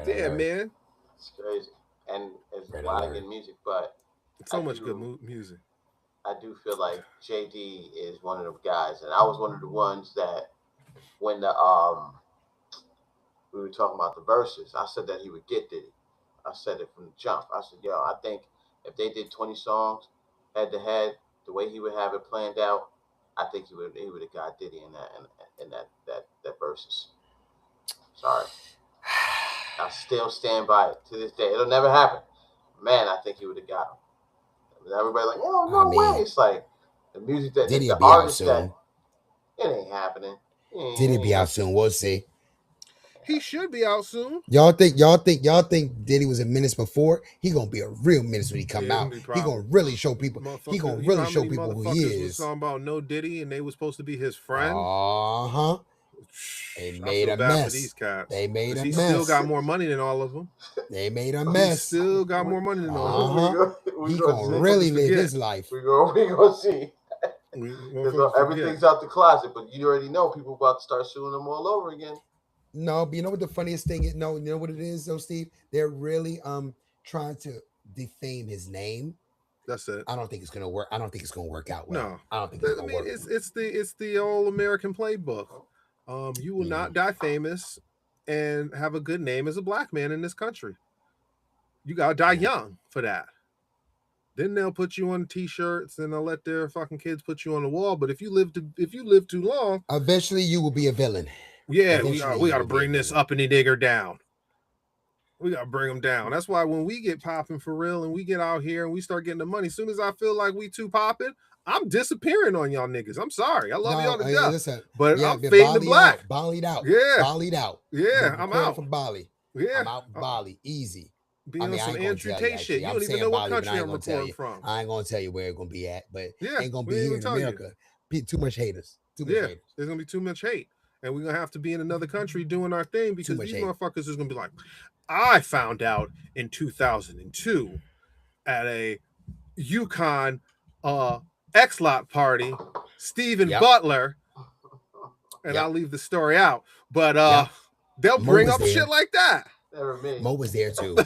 Yeah, man. It's crazy. And it's a lot of good music, but so much good music. I do feel like JD is one of them guys, and I was one of the ones that when we were talking about the verses, I said that he would get Diddy. I said it from the jump. I said, I think if they did 20 songs head to head, the way he would have it planned out, I think he would have got Diddy in that verses. Sorry. I still stand by it to this day. It'll never happen. Man, I think he would have got him. Everybody like, no way. It's like the music that Diddy the be out artist soon. that it ain't happening. Diddy be out soon. We'll see. He should be out soon. Y'all think Diddy was a menace before? He gonna be a real menace when he come out. He gonna really show people. He gonna really show people who he is. Was talking about no Diddy, and they were supposed to be his friend. They made a mess. These cats. They made a mess. He still got more money than all of them. They made a mess. He still got more money than all of them. He gonna really live his life. We gonna see. Everything's out the closet, but you already know people about to start suing them all over again. No, but you know what the funniest thing is? No, you know what it is though, Steve? They're really trying to defame his name. That's it. I don't think it's gonna work. I don't think it's gonna work out well. No, I don't think it's gonna work. It's the old American playbook. You will not die famous and have a good name as a black man in this country. You gotta die young for that. Then they'll put you on T-shirts and they'll let their fucking kids put you on the wall. But if you live too long, eventually you will be a villain. Yeah, we got to bring this uppity digger down. We got to bring them down. That's why when we get popping for real and we get out here and we start getting the money, as soon as I feel like we too popping, I'm disappearing on y'all niggas. I'm sorry. I love y'all to death. Listen, but I'm fading to black. Bollied out. Yeah. Bollied out. Yeah, I'm out. From Bali. Yeah. I'm out Bali. Easy. Be on some Andrew Tate shit. You don't even know what country I'm recording from. I ain't gonna tell you where it's gonna be at, but yeah, ain't gonna be here in America. Too much haters. There's gonna be too much hate. And we're going to have to be in another country doing our thing because these motherfuckers is going to be like, I found out in 2002 at a UConn X-Lot party, Stephen Butler, and I'll leave the story out, but they'll bring up shit like that. Never me. Mo was there too.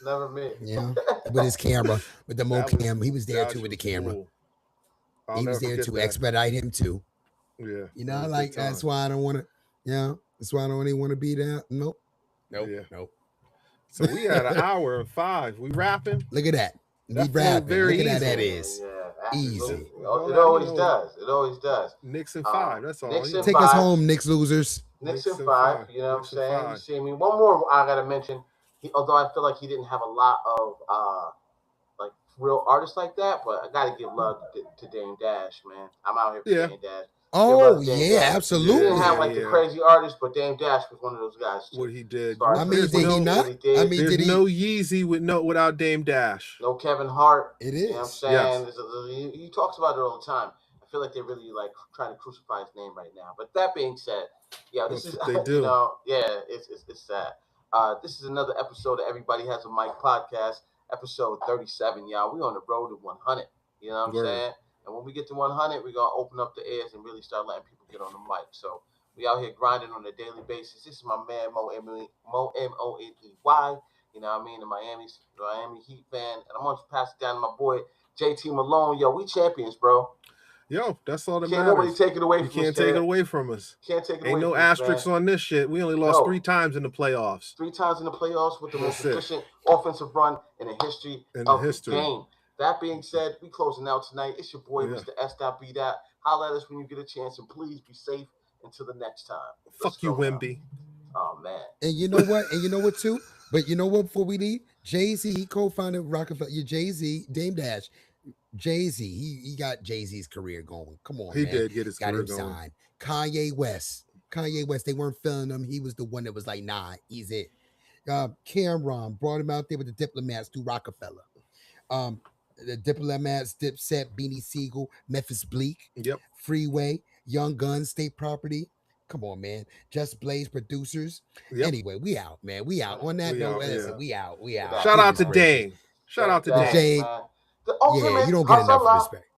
Never me. Yeah, with his camera, with the Mo cam. He was there too with the camera. Cool. He was there to expedite him too. Yeah, you know, like that's why I don't want to. Yeah, that's why I don't even want to be there. Nope. So we had an hour and 5. We rapping. Look at that. We rapping. Look at that is easy. It always does. It always does. Nixon 5. That's all. Take us home, Knicks losers. Nixon 5. You know what I'm saying? You see me. One more I gotta mention. Although I feel like he didn't have a lot of like real artists like that, but I gotta give love to Dame Dash, man. I'm out here for Dame Dash. Oh yeah, Dash. absolutely. He didn't have like the crazy artists, but Dame Dash was one of those guys. What he did. I mean, did he not? I mean, there's no Yeezy without Dame Dash. No Kevin Hart. It is. You know what I'm saying? Yes. He talks about it all the time. I feel like they're really like trying to crucify his name right now. But that being said, this is they do. It's sad. This is another episode of Everybody Has a Mic podcast, episode 37, y'all. We on the road to 100. You know what I'm saying? And when we get to 100, we're gonna open up the ears and really start letting people get on the mic. So we out here grinding on a daily basis. This is my man Mo M-O-N-E-Y. You know what I mean? The Miami Heat fan. And I'm gonna pass it down to my boy JT Malone. Yo, we champions, bro. Yo, that's all that Can't matters. nobody take it away from us. You can't take it away from us. Can't take it away Ain't no from us, asterisks man. on this shit. We only lost 3 times in the playoffs. 3 times in the playoffs with the most efficient offensive run in the history of the game. That being said, we closing out tonight. It's your boy, Mr. S.B. Holla at us when you get a chance, and please be safe until the next time. Fuck you, Wemby. Oh, man. And you know what? And you know what, too? But you know what, before we leave? Jay-Z, he co-founded Rockefeller. Jay-Z, Dame Dash. Jay-Z, he got Jay-Z's career going. Come on, he man. did get his career going. Signed. Kanye West, they weren't feeling him. He was the one that was like, nah, he's it. Cameron brought him out there with the Diplomats through Rockefeller. The Diplomats, Dipset, Beanie Siegel, Memphis Bleak, Freeway, Young Guns, State Property. Come on, man. Just Blaze producers. Anyway, we out, man. We out. On that note, we out. Shout out to Dame. Shout out to Dame. Yeah, you don't get enough respect.